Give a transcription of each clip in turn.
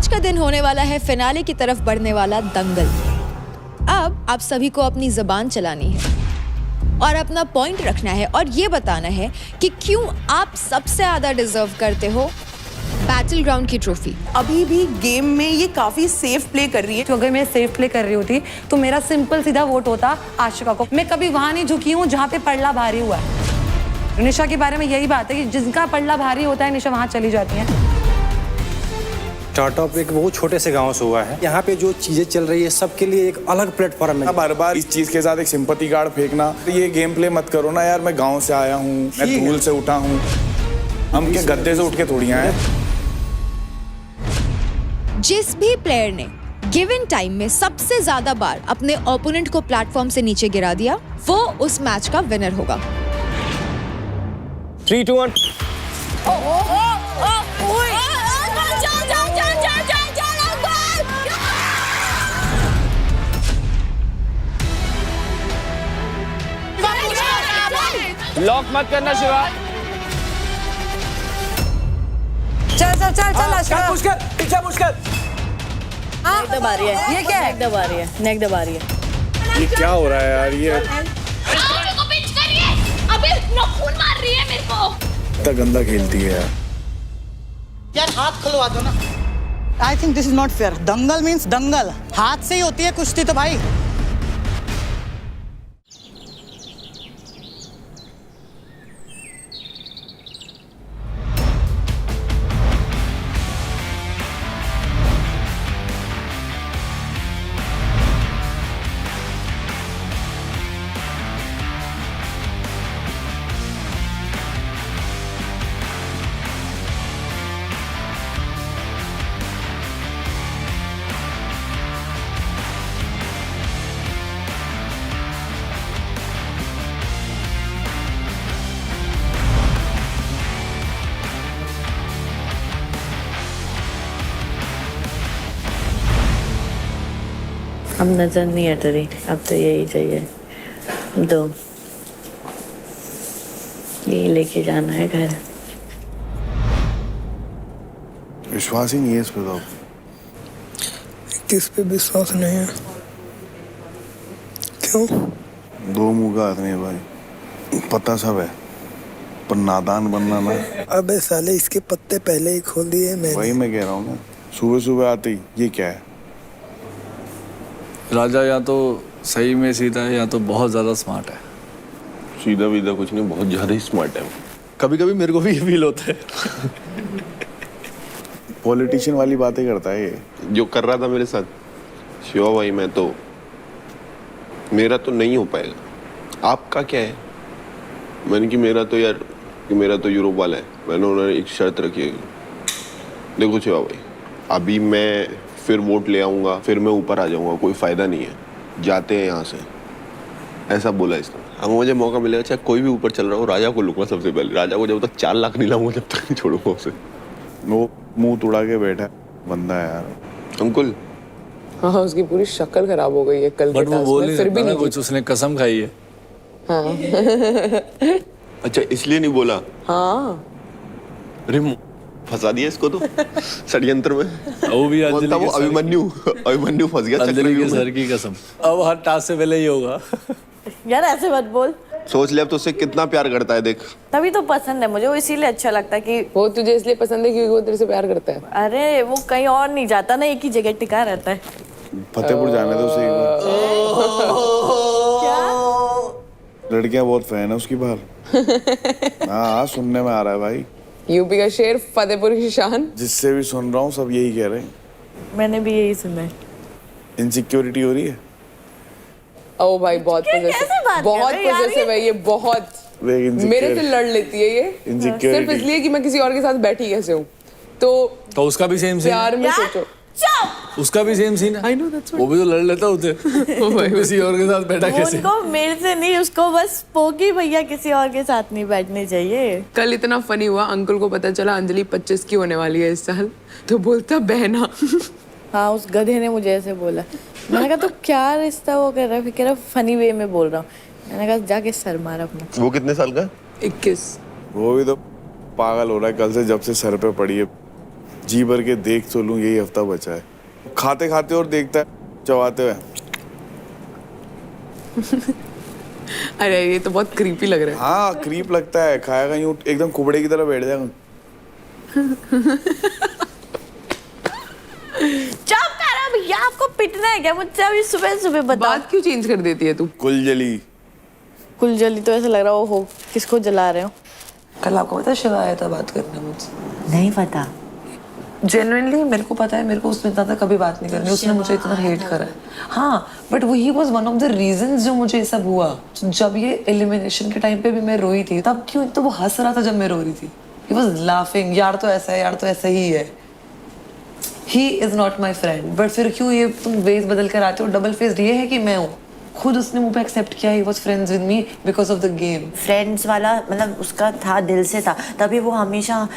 आज का दिन होने वाला है फिनाले की तरफ बढ़ने वाला दंगल। अब आप सभी को अपनी ज़बान चलानी है और अपना पॉइंट रखना है और ये बताना है कि क्यों आप सबसे ज़्यादा डिजर्व करते हो बैटल ग्राउंड की ट्रॉफी। अभी भी गेम में ये काफी सेफ प्ले कर रही है। तो अगर मैं सेफ प्ले कर रही होती तो मेरा सिंपल सीधा वोट होता आशिका को। मैं कभी वहां नहीं झुकी हूँ जहाँ पे पल्ला भारी हुआ है। निशा के बारे में यही बात है कि जिनका पल्ला भारी होता है निशा वहां चली जाती है। स्टार्टअप एक बहुत छोटे से गांव से हुआ है। यहाँ पे जो चीजें चल रही है सबके लिए एक अलग प्लेटफॉर्म है। बार बार इस चीज के साथ एक सिंपैथी कार्ड फेंकना, ये गेम प्ले मत करो ना यार। मैं गांव से आया हूँ, मैं धूल से उठा हूँ, हम के गद्दे से उठ के थोड़ी आए। जिस भी प्लेयर ने गिवन टाइम में सबसे ज्यादा बार अपने ओपोनेंट को प्लेटफॉर्म से नीचे गिरा दिया वो उस मैच का विनर होगा। 3, 2, 1 लॉक मत करना शिवा। चल आशिका। पीछे मुश्किल। नेक दबा रही है। ये क्या है? नेक दबा रही है, नेक दबा रही है। ये क्या हो रहा है यार? ये मेरे को पिच करिए। अबे खून मार रही है मेरे को। इतना गंदा खेलती है यार। यार हाथ खुलवा दो ना। I think this is not fair. दंगल मीन्स दंगल, हाथ से ही होती है कुश्ती तो भाई। अब नजर नहीं हट रही, अब तो यही चाहिए। दो यही लेके जाना है घर। विश्वास ही नहीं है इस पे तो। किस पे विश्वास नहीं है? क्यों? दो मुंह का आदमी है भाई, पता सब है पर नादान बनना ना। अबे साले इसके पत्ते पहले ही खोल दिए मैंने। वही मैं कह रहा हूँ ना, सुबह सुबह आते ही ये क्या है। राजा या तो सही में सीधा है या तो बहुत ज्यादा स्मार्ट है। सीधा वीधा कुछ नहीं, बहुत ज्यादा ही स्मार्ट है। कभी कभी मेरे को भी ये फील होता है। पॉलिटिशियन वाली बातें करता है ये। जो कर रहा था मेरे साथ शिवा भाई, मैं तो मेरा तो नहीं हो पाएगा। आपका क्या है? मैंने कि मेरा तो यार कि मेरा तो यूरोप वाला है। मैंने उन्होंने एक शर्त रखी है, देखो शिवा भाई अभी मैं फिर वोट ले आऊंगा, फिर मैं ऊपर आ जाऊंगा, कोई फायदा नहीं है, जाते हैं यहाँ से, ऐसा बोला इसने। अब मुझे मौका मिलेगा चाहे कोई भी ऊपर चल रहा हो, राजा को लूंगा सबसे पहले। राजा को जब तक 4 लाख नहीं लाऊंगा जब तक नहीं छोड़ूंगा उसे। वो मुंह तुड़ा के बैठा बंदा है यार। अंकुल हाँ उसकी पूरी शक्ल खराब हो गई है कल के टास्क में, फिर भी नहीं कुछ उसने कसम खाई है। हाँ। अच्छा इसलिए नहीं बोला? हाँ अरे फंसा दिया इसको तो षड्यंत्र में। वो भी वो अभिमन्यु फंस गया अंजलि के सर की कसम। अब हर टास्क से पहले ही होगा। यार ऐसे मत बोल। सोच ले अब तो उससे कितना प्यार करता है, देख। तभी तो पसंद है मुझे वो, इसीलिए अच्छा लगता है कि वो तुझे इसलिए पसंद है क्योंकि वो तेरे से प्यार करता है। अरे वो कहीं और नहीं जाता ना, एक ही जगह टिका रहता है। फतेहपुर जाने दो उसे एक बार। लड़कियां बहुत फैन है उसकी बाहर। हाँ सुनने में आ रहा है भाई। यूपी का शेर, फतेहपुर की शान। जिससे भी सुन रहा हूँ सब यही कह रहे हैं। मैंने भी यही सुना है। इनसिक्योरिटी हो रही है। ओ भाई बहुत पॉजिटिव है ये, बहुत मेरे से लड़ लेती है ये, सिर्फ इसलिए कि मैं किसी और के साथ बैठी कैसे हूँ। तो उसका भी सेम सीन प्यार में सोचो, उसका भी सेम सीन है। वो भी तो लड़ लेता होते। किसी और के साथ बैठा कैसे? उनको मेरे से नहीं, उसको बस पोगी भैया किसी और के साथ नहीं बैठने चाहिए। कल इतना फनी हुआ, अंकल को पता चला अंजलि 25 की होने वाली है इस साल, तो बोलता बहना। हाँ उस गधे ने मुझे ऐसे बोला। मैंने कहा तो क्या रिश्ता वो कर रहा है, फिर कह रहा फनी वे में बोल रहा हूँ। मैंने कहा जाके सर मार अपना। वो कितने साल का? 21। वो भी तो पागल हो रहा है कल से, जब से सर पे पड़ी है जी भर के देख तो लूं, यही हफ्ता बचा है। खाते खाते और देखता है चबाते हुए। अरे ये तो बहुत क्रीपी लग रहा है। हाँ क्रीप लगता है, खाएगा यूं एकदम कुबड़े की तरह बैठ जाएगा। चुप कर, अब ये आपको पिटना है क्या मुझसे अभी सुबह सुबह? बता, बात क्यों चेंज कर देती है तू? कुलजली। कुलजली तो ऐसा लग रहा हो किसको जला रहे हो? कल आपको पता है शिवा आया था बात करने मुझसे? नहीं पता। जेन्युइनली मेरे को पता है, मेरे को उसने इतना तक कभी बात नहीं करनी, उसने मुझे इतना हेट करा है। हाँ बट वही was one of the reasons जो मुझे ये सब हुआ। जब ये एलिमिनेशन के टाइम पे भी मैं रोई थी, तब क्यों तो वो हंस रहा था जब मैं रो रही थी। ही वाज लाफिंग, यार तो ऐसा है, यार तो ऐसा ही है। He is not my friend. But फिर क्यों ये तुम वेज बदल कर आते हो? डबल फेस्ड ये है कि मैं हूँ, खुद उसने मुझे एक्सेप्ट किया। He was friends with me because of the game. Friends वाला मतलब उसका था, दिल से था, तभी वो हमेशा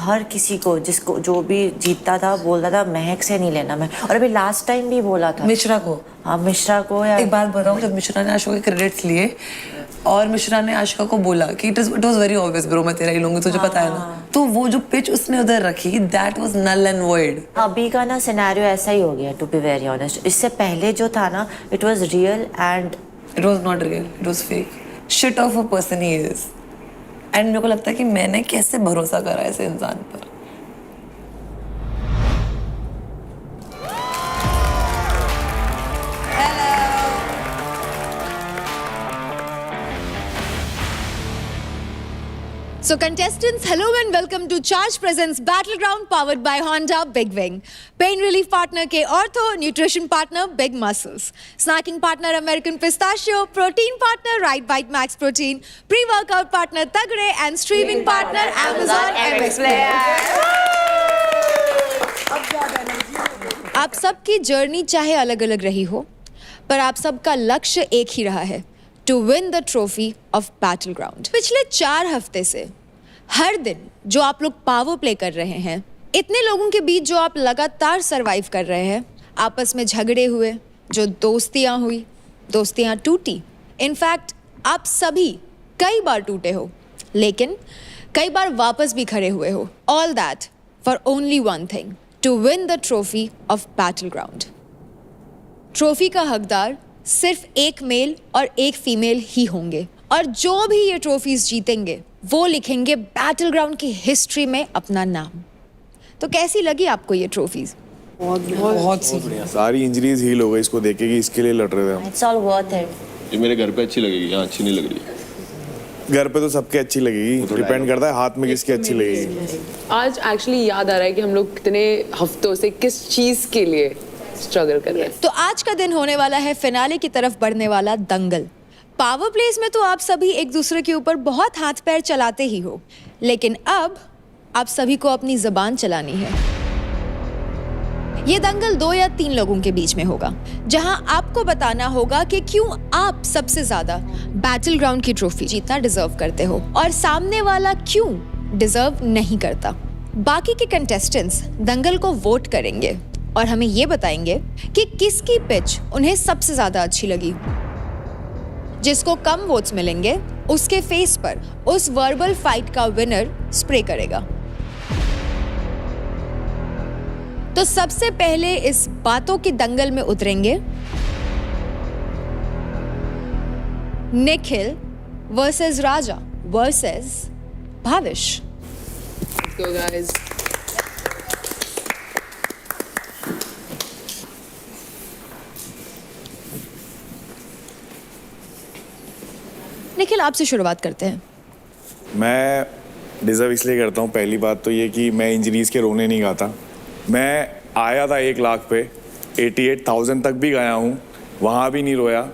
हर किसी को जिसको जो भी जीतता था बोलता था महक से नहीं लेना मैं। और अभी लास्ट टाइम भी बोला था मिश्रा को। हाँ मिश्रा को। या एक बात बताऊं, जब मिश्रा ने आशिका के क्रेडिट्स लिए और मिश्रा ने आशिका को बोला कि it was very obvious bro, मैं तेरा ही लूंगी, तुझे पता है ना, तो वो जो पिच उसने उधर रखी that was null and void. अभी का ना सिनेरियो ऐसा ही हो गया टू बी वेरी ऑनेस्ट। इससे पहले जो था ना it was real and it was not real, it was fake. Shit of a person he is. And मेरे को लगता है कि मैंने कैसे भरोसा करा ऐसे इंसान पर। So contestants, hello and welcome to Charge Presents Battleground powered by Honda Big Wing. Pain relief partner के Ortho, nutrition partner Big Muscles, snacking partner American Pistachio, protein partner Right Bite Max Protein, pre-workout partner Tagre and streaming partner Amazon MX Player. आप सबकी journey चाहे अलग अलग रही हो, पर आप सबका लक्ष्य एक ही रहा है, to win the trophy of Battleground. पिछले 4 हफ्ते से हर दिन जो आप लोग पावर प्ले कर रहे हैं, इतने लोगों के बीच जो आप लगातार सरवाइव कर रहे हैं, आपस में झगड़े हुए, जो दोस्तियां हुई, दोस्तियां टूटी। इनफैक्ट आप सभी कई बार टूटे हो, लेकिन कई बार वापस भी खड़े हुए हो। All that for only one thing, to win the trophy of Battleground. Trophy का हकदार सिर्फ एक मेल और एक फीमेल ही होंगे, और जो भी ये ट्रॉफीज जीतेंगे वो लिखेंगे बैटलग्राउंड की हिस्ट्री में अपना नाम। तो कैसी लगी आपको ये ट्रॉफीज? बहुत सारी इंजरीज हील हो गई इसको देखे कि इसके लिए लड़ रहे थे हम। It's all worth it. ये मेरे घर पे अच्छी लगेगी, यहाँ अच्छी नहीं लग रही। घर पे तो सबके अच्छी लगेगी, डिपेंड करता है हाथ में किसकी अच्छी लगेगी। आज एक्चुअली याद आ रहा है कि हम लोग कितने हफ्तों से किस चीज के लिए स्ट्रगल कर रहे हैं। तो आज का दिन होने वाला है फिनाले की तरफ बढ़ने वाला दंगल। पावर प्लेस में तो आप सभी एक दूसरे के ऊपर बहुत हाथ पैर चलाते ही हो, लेकिन अब आप सभी को अपनी ज़बान चलानी है। ये दंगल 2 या 3 लोगों के बीच में होगा, जहां आपको बताना होगा कि क्यों आप सबसे ज्यादा बैटलग्राउंड की ट्रॉफी जीतना डिजर्व करते हो और सामने वाला क्यों डिजर्व नहीं करता। बाकी के कंटेस्टेंट्स दंगल को वोट करेंगे और हमें ये बताएंगे कि किसकी पिच उन्हें सबसे ज्यादा अच्छी लगी। जिसको कम वोट्स मिलेंगे उसके फेस पर उस वर्बल फाइट का विनर स्प्रे करेगा। तो सबसे पहले इस बातों की दंगल में उतरेंगे Nikhil versus Raja versus Bhavish. Let's go guys. Nikhil, आपसे शुरुआत करते हैं। मैं डिजर्व इसलिए करता हूँ, पहली बात तो ये कि मैं इंजरीज के रोने नहीं गाता। मैं आया था 1 लाख पे, 88,000 तक भी गया हूँ, वहाँ भी नहीं रोया।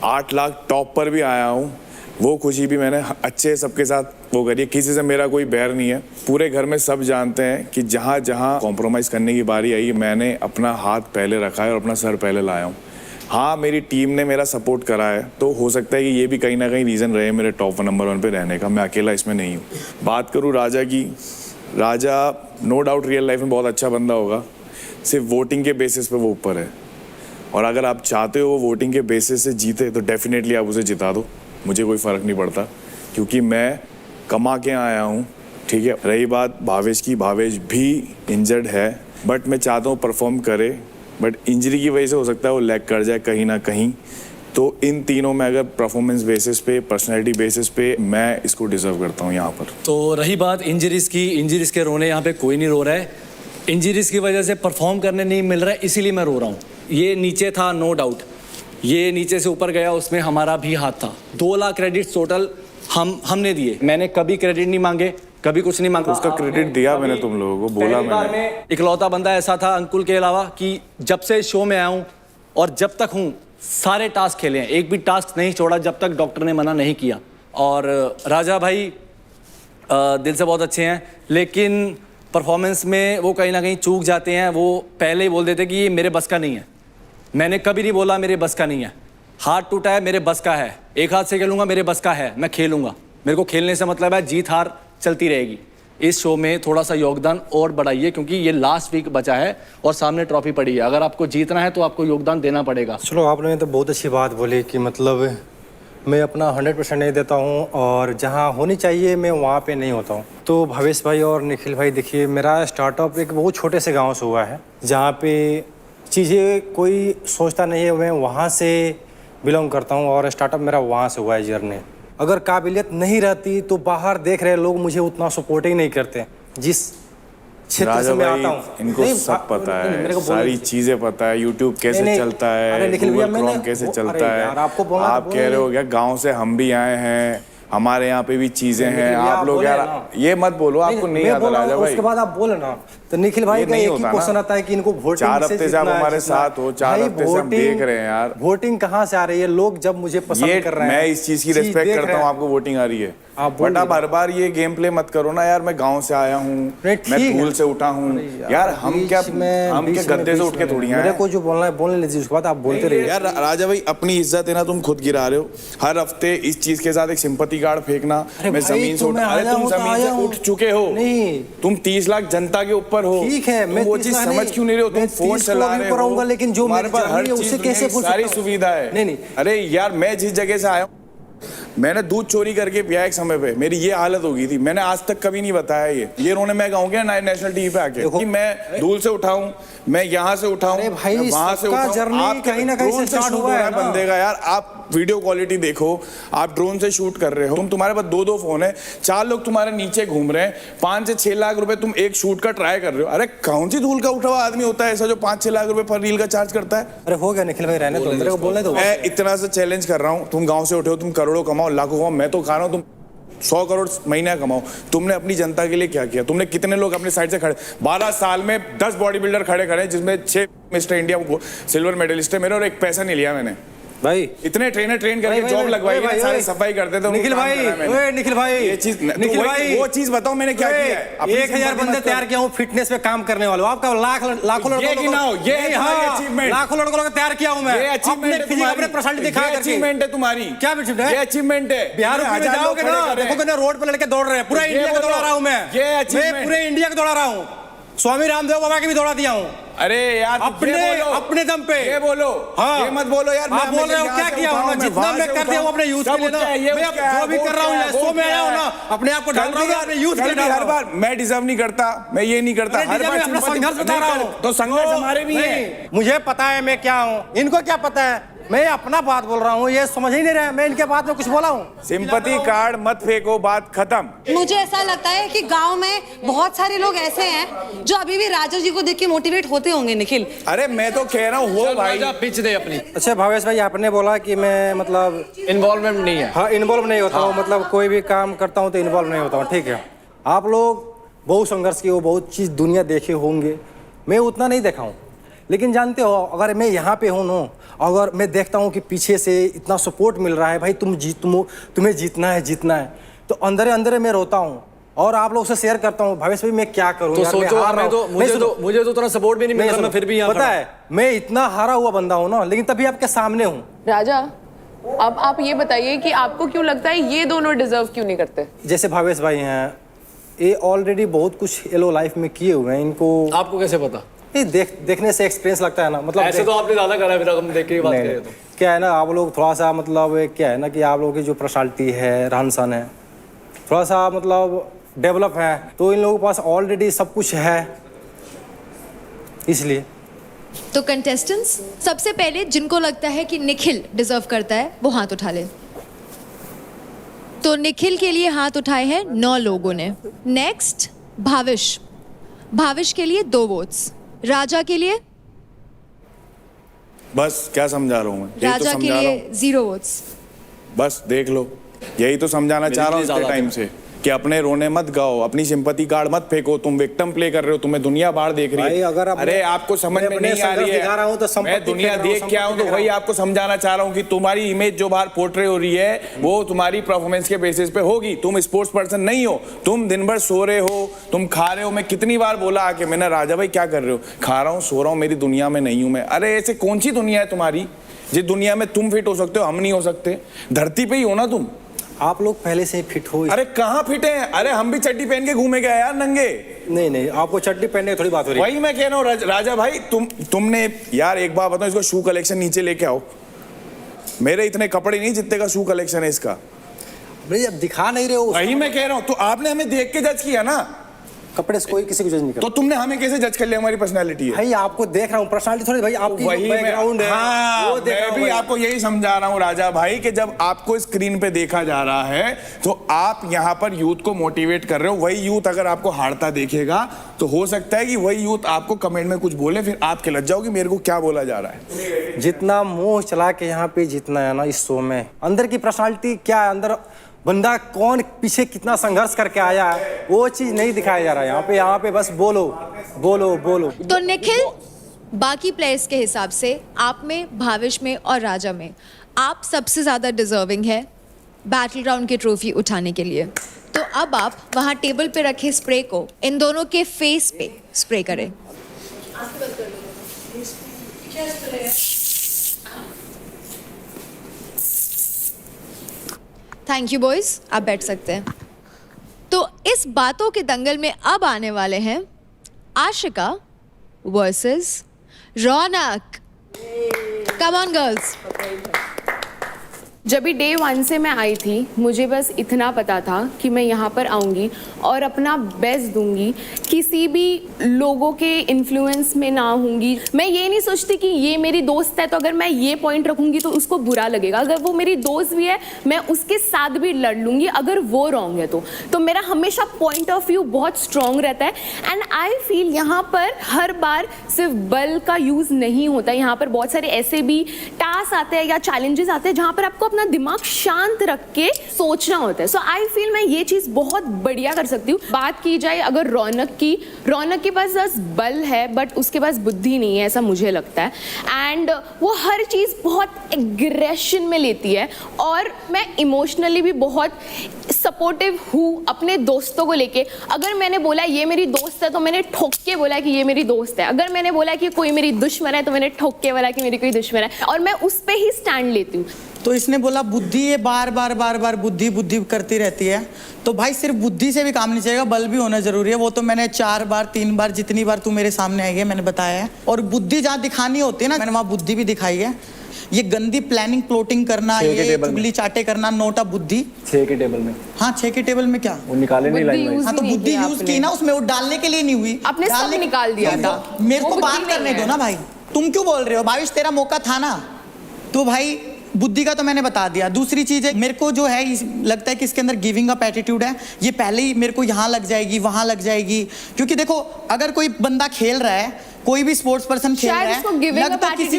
8 लाख टॉप पर भी आया हूँ, वो खुशी भी मैंने अच्छे सबके साथ वो करी। किसी से मेरा कोई बैर नहीं है। पूरे घर में सब जानते हैं कि जहाँ जहाँ कॉम्प्रोमाइज़ करने की बारी आई, मैंने अपना हाथ पहले रखा है और अपना सर पहले लाया हूँ। हाँ, मेरी टीम ने मेरा सपोर्ट करा है, तो हो सकता है कि ये भी कहीं ना कहीं रीज़न रहे मेरे टॉप नंबर 1 पे रहने का। मैं अकेला इसमें नहीं हूँ। बात करूँ राजा की, राजा नो डाउट रियल लाइफ में बहुत अच्छा बंदा होगा, सिर्फ वोटिंग के बेसिस पे वो ऊपर है। और अगर आप चाहते हो वो वोटिंग के बेसिस से जीते तो डेफिनेटली आप उसे जिता दो, मुझे कोई फ़र्क नहीं पड़ता, क्योंकि मैं कमा के आया हूँ, ठीक है। रही बात भावेश की, भावेश भी इंजर्ड है, बट मैं चाहता हूँ परफॉर्म करे, बट इंजरी की वजह से हो सकता है वो लैग कर जाए कहीं ना कहीं। तो इन तीनों में अगर परफॉर्मेंस बेसिस पे, पर्सनैलिटी बेसिस पे, मैं इसको डिजर्व करता हूँ यहाँ पर। तो रही बात इंजरीज की, इंजरीज के रोने यहाँ पे कोई नहीं रो रहा है। इंजरीज की वजह से परफॉर्म करने नहीं मिल रहा है, इसीलिए मैं रो रहा हूँ। ये नीचे था, नो डाउट, ये नीचे से ऊपर गया, उसमें हमारा भी हाथ था। 2 लाख क्रेडिट टोटल हमने दिए। मैंने कभी क्रेडिट नहीं मांगे, कभी कुछ नहीं मांगा। उसका क्रेडिट दिया मैंने तुम लोगों को, बोला मैंने। इकलौता बंदा ऐसा था अंकुल के अलावा कि जब से शो में आया हूँ और जब तक हूँ सारे टास्क खेले हैं, एक भी टास्क नहीं छोड़ा जब तक डॉक्टर ने मना नहीं किया। और राजा भाई दिल से बहुत अच्छे हैं, लेकिन परफॉर्मेंस में वो कहीं ना कहीं चूक जाते हैं। वो पहले ही बोल देते कि ये मेरे बस का नहीं है। मैंने कभी नहीं बोला मेरे बस का नहीं है। हाथ टूटा है, मेरे बस का है। एक हाथ से खेलूंगा, मेरे बस का है, मैं खेलूंगा। मेरे को खेलने से मतलब है, जीत हार चलती रहेगी। इस शो में थोड़ा सा योगदान और बढ़ाइए, क्योंकि ये लास्ट वीक बचा है और सामने ट्रॉफी पड़ी है। अगर आपको जीतना है तो आपको योगदान देना पड़ेगा। चलो, आपने तो बहुत अच्छी बात बोली कि मतलब मैं अपना 100% नहीं देता हूँ और जहाँ होनी चाहिए मैं वहाँ पे नहीं होता हूँ। तो भावेश भाई और निखिल भाई, देखिए मेरा स्टार्टअप एक बहुत छोटे से गाँव से हुआ है, जहाँ पे चीज़ें कोई सोचता नहीं है। मैं वहाँ से बिलोंग करता हूँ और स्टार्टअप मेरा वहाँ से हुआ है जर्नी। अगर काबिलियत नहीं रहती तो बाहर देख रहे लोग मुझे उतना सपोर्ट ही नहीं करते। जिस क्षेत्र से मैं आता हूँ, इनको सब पता है, सारी चीजें पता है, यूट्यूब कैसे चलता है, गूगल क्रोम कैसे चलता है। आप कह रहे हो क्या गांव से हम भी आए हैं, हमारे यहाँ पे भी चीजें हैं। आप लोग यार ये मत बोलो, आपको नहीं आता राजा भाई। उसके बाद आप बोले ना, तो निखिल भाई का एक ही क्वेश्चन आता है कि इनको वोटिंग 4 हफ्ते से आप हमारे साथ हो, 4 हफ्ते से हम देख रहे हैं यार। वोटिंग कहाँ से आ रही है? लोग जब मुझे पसंद कर रहे हैं, मैं इस चीज की रिस्पेक्ट करता हूँ, आपको वोटिंग आ रही है, बट आप हर बार ये गेम प्ले मत करो ना यार। मैं गांव से आया हूँ, मैं धूल से उठा हूँ यार। हम क्या गद्दे से उठ के थोड़ी मेरे को जो बोलना है बोलने लीजिए, उसके बाद आप बोलते रहिए यार। राजा भाई, अपनी इज्जत है ना, तुम खुद गिरा रहे हो हर हफ्ते इस चीज के साथ। एक सिंपैथी कार्ड फेंकना, मैं जमीन से उठा। अरे तुम जमीन से उठ चुके हो, तुम 30 लाख जनता के ऊपर हो। ठीक है, मैं वो चीज समझ क्यों नहीं रहे हो? तुम फोन चला रहे हो, लेकिन जो हमारे पास हर चीज, सारी सुविधा है। नहीं, अरे यार, मैं जिस जगह से आया हूँ, मैंने दूध चोरी करके पिया एक समय पे, मेरी ये हालत हो गई थी। मैंने आज तक कभी नहीं बताया ये उन्होंने, मैं कहूँ क्या नेशनल टीवी पे आके कि मैं धूल से उठाऊं, मैं यहाँ से उठाऊं, वहां से उठाऊं। आप कहीं ना कहीं से स्टार्ट हुआ है बंदे का यार। आप वीडियो क्वालिटी देखो, आप ड्रोन से शूट कर रहे हो, तुम्हारे पास 2-2 फोन है, 4 लोग तुम्हारे नीचे घूम रहे हैं, 5 से 6 लाख रुपए तुम एक शूट का ट्राई कर रहे हो। अरे कौन सी धूल का उठा हुआ आदमी होता है ऐसा जो 5-6 लाख रुपए पर रील का चार्ज करता है? अरे हो गया निखिल भाई, रहने दो, मेरे को बोलने दो। मैं इतना सा चैलेंज कर रहा हूँ, तुम गाँव से उठे हो, तुम करोड़ों कमाओ, लाखों कमाओ, मैं तो खा रहा हूँ, तुम 100 करोड़ महीना कमाओ। तुमने अपनी जनता के लिए क्या किया? तुमने कितने लोग अपने साइड से खड़े? 12 साल में 10 बॉडी बिल्डर खड़े, जिसमें 6 मिस्टर इंडिया सिल्वर मेडलिस्ट है मेरे, और एक पैसा नहीं लिया मैंने भाई। इतने ट्रेन करके जॉब लगवाई है, सारे सफाई करते थे। निखिल भाई, निखिल भाई, ये चीज, निखिल भाई, वो चीज बताओ मैंने क्या किया है। 1000 बंदे तैयार किया हूँ फिटनेस पे काम करने वाले। आपका लाखों लड़कों को तैयार किया हूँ मैं। अपने पर्सनालिटी दिखा करके। अचीवमेंट है तुम्हारी। क्या अचीवमेंट है? ये अचीवमेंट है। बिहार में जाओगे ना, देखोगे ना रोड पे लड़के दौड़ रहे हैं। पूरा इंडिया को दौड़ा रहा हूँ मैं, पूरे इंडिया को दौड़ा रहा हूँ। स्वामी रामदेव बाबा की भी दौड़ा दिया हूँ। अरे यार, अपने दम पे ये बोलो, ये मत बोलो यार। आप बोल रहे हो क्या किया हूँ? जितना मैं कर दिया हूँ अपने यूथ के लिए ना, मैं जो भी कर रहा हूँ शो में आया हूँ ना, अपने आप को डाल रहा हूँ अपने यूथ के लिए। हर बार मैं डिजर्व नहीं करता, मैं ये नहीं करता, हर बार अपना संघर्ष बता रहा हूँ। तो संघर्ष हमारे भी है। मुझे पता है मैं क्या हूँ, इनको क्या पता है? मैं अपना बात बोल रहा हूँ, ये समझ ही नहीं रहे। मैं इनके बात में कुछ बोला हूँ? सिंपैथी कार्ड मत फेंको, बात खत्म। मुझे ऐसा लगता है कि गांव में बहुत सारे लोग ऐसे हैं जो अभी भी राजा जी को देख के मोटिवेट होते होंगे। निखिल, अरे मैं तो कह रहा हूँ हो भाई, पिच दे अपनी। अच्छा भावेश भाई, आपने बोला कि मैं मतलब इन्वॉल्वमेंट नहीं है। हाँ, इन्वॉल्व नहीं होता हूँ, मतलब कोई भी काम करता हूँ तो इन्वॉल्व नहीं होता हूँ। ठीक है, आप लोग बहुत संघर्ष किए हो, बहुत चीज़ दुनिया देखे होंगे, मैं उतना नहीं देखा हूँ। लेकिन जानते हो, अगर मैं यहाँ पे हूँ ना, अगर मैं देखता हूँ कि पीछे से इतना सपोर्ट मिल रहा है, भाई तुम्हें जीतना है, तो अंदर मैं रोता हूँ और आप लोग से शेयर करता हूँ। भावेश भाई, मैं क्या करूँ? तो सोचो, मुझे तो उतना सपोर्ट भी नहीं मिल रहा, मैं फिर भी यहाँ पता है मैं इतना हारा हुआ बंदा हूँ ना, लेकिन तभी आपके सामने हूँ। राजा, अब आप ये बताइए कि आपको क्यों लगता है ये दोनों डिजर्व क्यों नहीं करते? जैसे भावेश भाई हैं, ये ऑलरेडी बहुत कुछ येलो लाइफ में किए हुए हैं। इनको आपको कैसे पता? देखने से एक्सपीरियंस लगता है ना, मतलब ऐसे तो आपने ज्यादा करा है, फिर हम देख के बात करें तो क्या है ना, आप लोग थोड़ा सा मतलब क्या है ना कि आप लोगों की जो पर्सनालिटी है, रहन सहन है, थोड़ा सा मतलब डेवलप है, तो इन लोगों के पास ऑलरेडी सब कुछ है, इसलिए। तो कंटेस्टेंट्स, सबसे पहले जिनको लगता है कि निखिल डिजर्व करता है वो हाथ उठा ले। तो निखिल के लिए हाथ उठाए हैं 9 लोगों ने। नेक्स्ट भाविश, भाविश के लिए 2 वोट्स, राजा के लिए, बस क्या समझा रहा हूँ मैं, यही तो राजा के समझा रहा लिए हूँ। 0 वोट्स। बस देख लो, यही तो समझाना चाह रहा हूँ इतने टाइम से कि अपने रोने मत गाओ, अपनी सिंपैथी कार्ड मत फेंको, तुम विक्टिम प्ले कर रहे हो, तुम्हें दुनिया बाहर देख रही है। अरे आपको समझ में नहीं आ रही है, तो मैं दुनिया देख के आऊँ तो वही आपको समझाना चाह रहा हूँ कि तुम्हारी इमेज जो बाहर पोर्ट्रे हो रही है वो तुम्हारी परफॉर्मेंस के बेसिस पे होगी। तुम स्पोर्ट्स पर्सन नहीं हो, तुम दिन भर सो रहे हो, तुम खा रहे हो। मैं कितनी बार बोला आके, मैंने राजा भाई क्या कर रहे हो, खा रहा हूँ सो रहा हूँ, मेरी दुनिया में नहीं हूँ मैं। अरे ऐसे कौन सी दुनिया है तुम्हारी जिस दुनिया में तुम फिट हो सकते हो, हम नहीं हो सकते? धरती पे ही हो ना तुम। आप लोग पहले से ही फिट हो। अरे कहाँ फिट हैं? अरे हम भी चड्डी पहन के घूमे गए यार नंगे। नहीं, आपको चड्डी पहनने की थोड़ी बात हो रही है। वही मैं कह रहा हूँ राजा भाई, तुमने यार एक बात बताओ, इसको शू कलेक्शन नीचे लेके आओ। मेरे इतने कपड़े नहीं जितने का शू कलेक्शन है इसका। भाई अब दिखा नहीं रहे हो। वही मैं कह रहा हूँ, तो आपने हमें देख के जज किया ना। कपड़े से कोई किसी को जज नहीं करता। तो तुमने हमें कैसे जज कर लिया? हमारी पर्सनालिटी है भाई, आपको देख रहा हूँ, पर्सनालिटी थोड़ी भाई आपकी बैकग्राउंड है। हाँ, वो देख रहा मैं हूँ भी आपको यही समझा रहा हूँ राजा भाई कि जब आपको स्क्रीन पे देखा जा रहा है तो आप यहाँ पर यूथ को मोटिवेट कर रहे हो। वही यूथ अगर आपको हारता देखेगा तो हो सकता है कि वही यूथ आपको कमेंट में कुछ बोले, फिर आप लग जाओगे मेरे को क्या बोला जा रहा है। जितना मोह चला के यहाँ पे जितना है ना इस शो में, अंदर की पर्सनालिटी क्या है, अंदर बंदा कौन पीछे कितना संघर्ष करके आया है, वो चीज नहीं दिखाया जा रहा है यहाँ पे बस बोलो बोलो बोलो। तो निखिल, बाकी प्लेयर्स के हिसाब से आप में, भाविश में और राजा में आप सबसे ज्यादा डिजर्विंग है बैटल ग्राउंड की ट्रॉफी उठाने के लिए। तो अब आप वहां टेबल पे रखे स्प्रे को इन दोनों के फेस पे स्प्रे करें। थैंक यू बॉयज, आप बैठ सकते हैं। तो इस बातों के दंगल में अब आने वाले हैं Ashika versus Raunak. Come on girls. जब भी डे 1 से मैं आई थी, मुझे बस इतना पता था कि मैं यहाँ पर आऊँगी और अपना बेस्ट दूंगी, किसी भी लोगों के इन्फ्लुएंस में ना होंगी। मैं ये नहीं सोचती कि ये मेरी दोस्त है तो अगर मैं ये पॉइंट रखूँगी तो उसको बुरा लगेगा। अगर वो मेरी दोस्त भी है, मैं उसके साथ भी लड़ लूँगी अगर वो रॉन्ग है तो मेरा हमेशा पॉइंट ऑफ व्यू बहुत स्ट्रॉन्ग रहता है। एंड आई फील यहाँ पर हर बार सिर्फ बल का यूज़ नहीं होता, यहाँ पर बहुत सारे ऐसे भी टास्क आते हैं या चैलेंजेस आते हैं जहाँ पर आपको अपना दिमाग शांत रख के सोचना होता है। सो आई फील मैं ये चीज बहुत बढ़िया कर सकती हूँ। बात की जाए अगर रौनक के पास बस बल है बट उसके पास बुद्धि नहीं है, ऐसा मुझे लगता है। एंड वो हर चीज बहुत एग्रेशन में लेती है और मैं इमोशनली भी बहुत सपोर्टिव हूँ अपने दोस्तों को लेके। अगर मैंने बोला ये मेरी दोस्त है तो मैंने ठोक के बोला कि ये मेरी दोस्त है। अगर मैंने बोला कि कोई मेरी दुश्मन है तो मैंने ठोक के बोला कि मेरी कोई दुश्मन है, और मैं उस पे ही स्टैंड लेती हूँ। तो इसने बोला बुद्धि, ये बार बार बुद्धि बुद्धि करती रहती है। तो भाई सिर्फ बुद्धि से भी काम नहीं चलेगा, बल भी होना जरूरी है। वो तो मैंने 4 बार 3 बार जितनी बार तू मेरे सामने आई है मैंने बताया है। और बुद्धि जहाँ दिखानी होती है ना, मैंने वहाँ बुद्धि भी दिखाई है। ये गंदी प्लानिंग प्लॉटिंग करना, ये चुगली चाटे करना, नोटा बुद्धि 6 के टेबल में। हाँ 6 के टेबल में क्या वो निकाले नहीं लाइन। हाँ तो बुद्धि यूज की ना, उसमें वो डालने के लिए नहीं हुई, आपने सब निकाल दिया था। मेरे को बात करने दो ना भाई, तुम क्यों बोल रहे हो? भाविश तेरा मौका था ना। तो भाई बुद्धि का तो मैंने बता दिया। दूसरी चीज है, मेरे को जो है लगता है कि इसके अंदर गिविंग अप एटीट्यूड है। ये पहले ही मेरे को यहाँ लग जाएगी वहां लग जाएगी, क्योंकि देखो अगर कोई बंदा खेल रहा है, कोई भी स्पोर्ट्स पर्सन खेल रहा है, लग तो किसी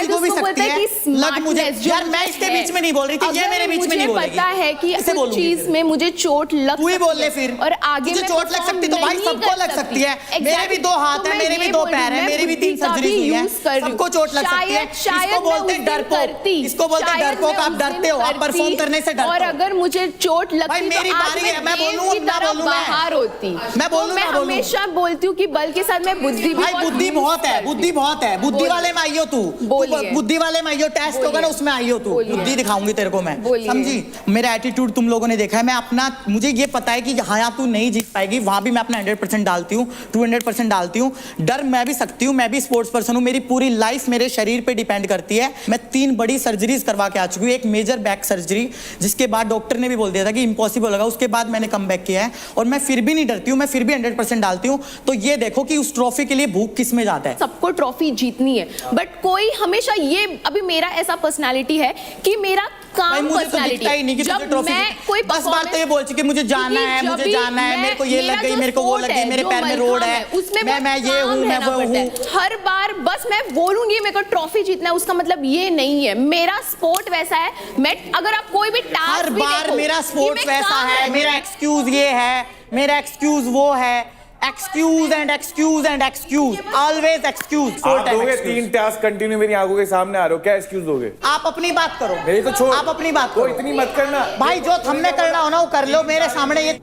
को भी सकती है, लग मुझे यार मैं इसके बीच में नहीं बोल रही थी, ये मेरे बीच में नहीं बोलेगी। पता है कि कुछ चीज में मुझे चोट लग तू ही बोल ले फिर, और आगे मुझे चोट लग सकती तो भाई सबको लग सकती है। मेरे भी 2 हाथ है, मेरे भी 2 पैर है, मेरे भी 3 सर्जरी हुई है, सबको चोट लग सकती है। इसको बोलते हैं डरपोक, इसको बोलते हैं डरपोक। आप डरते हो, आप परफॉर्म करने से डरते हो। और अगर मुझे चोट लगती तो आज मैं बाहर होती। मैं हमेशा बोलती हूँ कि बल के साथ मैं बुद्धि भी भाई बुद्धि बहुत है, बुद्धि बहुत है, बुद्धि वाले में आइयो तू, बुद्धि वाले में आइयो, टेस्ट होगा ना उसमें आइयो तू, बुद्धि दिखाऊंगी तेरे को मैं, समझी? मेरा एटीट्यूड तुम लोगों ने देखा है, मैं अपना, मुझे ये पता है कि हाँ तू नहीं जीत पाएगी, वहां भी मैं अपना 100% डालती हूँ, 200% डालती हूँ। डर मैं भी सकती हूँ, मैं भी स्पोर्ट्स पर्सन हूँ, मेरी पूरी लाइफ मेरे शरीर पे डिपेंड करती है। मैं 3 बड़ी सर्जरीज करवा के आ चुकी हूँ, एक मेजर बैक सर्जरी जिसके बाद डॉक्टर ने भी बोल दिया था कि इम्पॉसिबल होगा, उसके बाद मैंने कम बैक किया है और मैं फिर भी नहीं डरती हूँ, मैं फिर भी 100% डालती हूँ। तो ये देखो कि उस ट्रॉफी के लिए भूख किस में ज्यादा है। सबको ट्रॉफी जीतनी है, बट कोई हमेशा ये, अभी मेरा ऐसा पर्सनालिटी है कि मेरा काम पर्सनालिटी है, जब मैं कोई बस बात तो ये बोल चुकी मुझे जाना है, मुझे जाना है, मेरे को ये लग गई, मेरे को वो लग गई, मेरे पैर में रोड है, उसमें मैं ये हूँ, मैं वो हूँ। हर बार बस मैं बोलूंगी मेरे को ट्रॉफी जीतना है, उसका मतलब ये नहीं है। मेरा स्पोर्ट वैसा है, मैं अगर आप कोई भी टास्क, हर बार मेरा स्पोर्ट वैसा है, मेरा एक्सक्यूज ये है, मेरा एक्सक्यूज वो है, excuse and excuse and excuse, always excuse. आप दोगे 3 टास्क कंटिन्यू मेरी आंखों के सामने आ रहे हो, क्या एक्सक्यूज दोगे? आप अपनी बात करो, मेरी तो छोड़, आप अपनी बात करो, इतनी मत करना भाई, जो हमने करना हो ना वो कर लो मेरे सामने। ये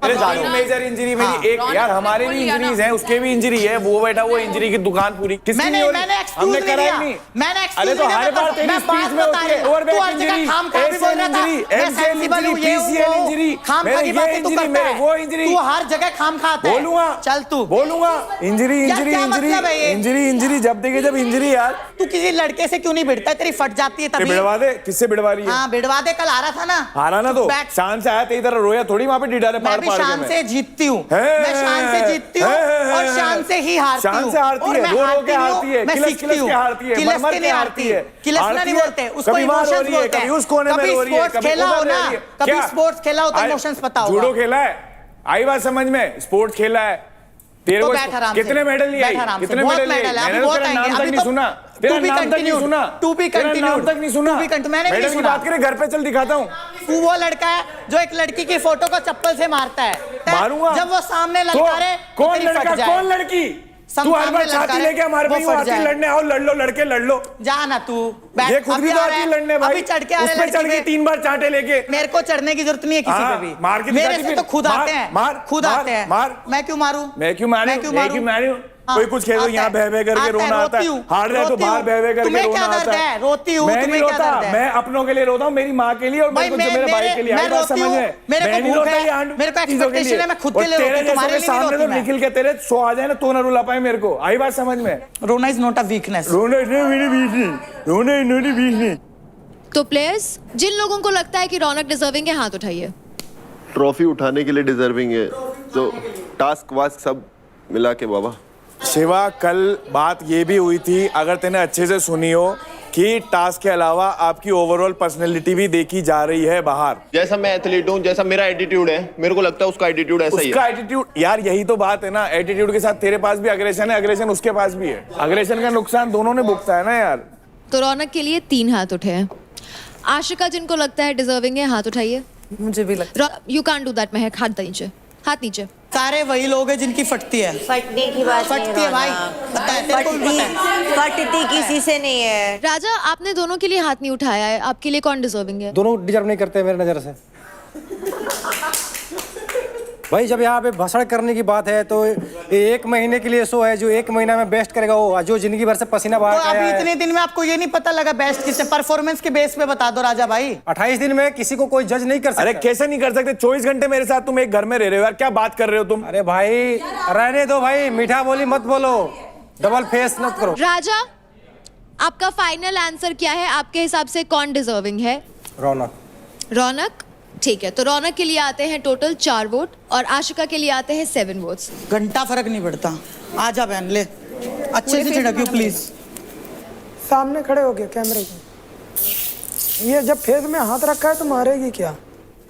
मेजर इंजरी मेरी एक, यार हमारे भी इंजरीज हैं, उसके भी इंजरी है, वो बेटा वो इंजरी की दुकान पूरी किसकी नहीं हो रही? हमने कराई नहीं, अरे तो हर बार तेरी स्पीच में होती है lower back injury, ACL injury, MCL injury, PCL injury, मेरे वो इंजरी, तू हर जगह खाम खाता है। बोलूंगा, चल तू बोलूंगा, injury injury injury injury injury, जब देखे जब इंजरी। यार तू किसी लड़के से क्यों नहीं भिड़ता है? तेरी फट जाती है तभी। भिड़वा दे, किससे भिड़वा रही है? हाँ भिड़वा दे, कल आ रहा था ना, आ रहा ना, तो शान से आया, तेरी तरह रोया थोड़ी वहां पे डिडारे पार पार। शान से जीतती हूँ, मैं शान से जीतती हूँ और शान से ही हारती हूँ। शान से हारती है, रो रो के हारती है, मैं सीखती हूँ, किलस के नहीं हारती है, किलसना नहीं बोलते, उसको इमोशंस बोलते हैं। कभी स्पोर्ट्स खेला हो ना, कभी स्पोर्ट्स खेला हो तो इमोशंस पता होगा। जूडो खेला है, आई बात समझ में, स्पोर्ट्स खेला है, तेरे को कितने मेडल लिए? कितने मेडल लिए? मैंने तो तेरा नाम तक नहीं सुना, तेरा नाम तक नहीं सुना, तेरा नाम तक नहीं सुना। मेडल की बात करें, घर पे चल दिखाता हूँ। तू वो लड़का है जो एक लड़की की फोटो को चप्पल से मारता है, मारूंगा जब वो सामने ललकारे। कौन लड़का, कौन लड़की? तू हर बार छाती लेके हमारे पे आती है लड़ने, आओ लड़ लो, लड़के लड़ लो। जा ना तू, ये खुद भी तो आती है लड़ने भाई, चढ़ के उस पे चढ़ के 3 बार चांटे लेके। मेरे को चढ़ने की जरूरत नहीं है किसी पे भी, मार के मेरे से तो खुद आते हैं, खुद आते हैं। मार, मैं क्यों मारूं? मैं क्यों मारूं? कोई कुछ खेलो, यहाँ बह बह करके रोना आता है, हार रहे तो बाहर बह बह करके रोना आता है। रोती हूँ, मैं नहीं रोता, मैं अपनों के लिए रोता हूँ, मेरी माँ के लिए और मेरे भाई के लिए। मैं रोती हूँ, मेरे को भूख है, मेरे को एक्सपेक्टेशन है, मैं खुद के लिए रोती हूँ, तुम्हारे लिए नहीं रोती मैं। निकल के तेरे सो आ जाए ना तो ना रुला पाए मेरे को, आई बात समझ में? रोना इज नॉट अ वीकनेस, रोना मेरी वीकनेस। तो प्लेयर्स, जिन लोगों को लगता है कि रौनक डिजर्विंग है, हाथ उठाइए। ट्रॉफी उठाने के लिए डिजर्विंग है, तो टास्क वास्क सब मिला के बाबा। शिवा, कल बात ये भी हुई थी, अगर तूने अच्छे से सुनी हो, कि टास्क के अलावा आपकी ओवरऑल पर्सनैलिटी भी देखी जा रही है बाहर। जैसा मैं एथलीट हूँ, जैसा मेरा एटीट्यूड है, मेरे को लगता है उसका एटीट्यूड ऐसा ही है। उसका एटीट्यूड, यार यही तो बात है ना, एटीट्यूड के साथ तेरे पास भी अग्रेशन है, अग्रेशन उसके पास भी है, अग्रेशन का नुकसान दोनों ने भुगता है ना यार। तो रौनक के लिए 3 हाथ उठे हैं। आशिका, जिनको लगता है डिजर्विंग है, हाथ उठाइए। मुझे भी लगता है। यू कांट डू दैट महक, हाथ नीचे, हाथ नीचे। सारे वही लोग हैं जिनकी फटती है। फटने की बात फटती है भाई, फटती किसी से नहीं है। राजा, आपने दोनों के लिए हाथ नहीं उठाया है, आपके लिए कौन डिजर्विंग है? दोनों डिजर्व नहीं करते मेरे नज़र से। भाई जब यहाँ पे भाषण करने की बात है तो 1 महीने के लिए शो है, जो 1 महीना में बेस्ट करेगा वो, जो जिंदगी भर से पसीना बहा तो अभी इतने दिन में आपको ये नहीं पता लगा बेस्ट किससे? परफॉर्मेंस के बेस पे बता दो राजा भाई। 28 दिन में किसी को कोई जज नहीं कर सकता। अरे कैसे नहीं कर सकते? 24 घंटे मेरे साथ तुम एक घर में रह रहे हो यार, क्या बात कर रहे हो तुम? अरे भाई रहने दो भाई, मीठा बोली मत बोलो, डबल फेस मत करो। राजा, आपका फाइनल आंसर क्या है? आपके हिसाब से कौन डिजर्विंग है? रौनक। रौनक, ठीक है। तो रौनक के लिए आते हैं टोटल 4 वोट और आशिका के लिए आते हैं 7 वोट्स। घंटा फर्क नहीं पड़ता। आजा बहन, ले अच्छे से छिड़कियो प्लीज। सामने खड़े हो गए कैमरे के, ये जब फेस में हाथ रखा है तो मारेगी क्या?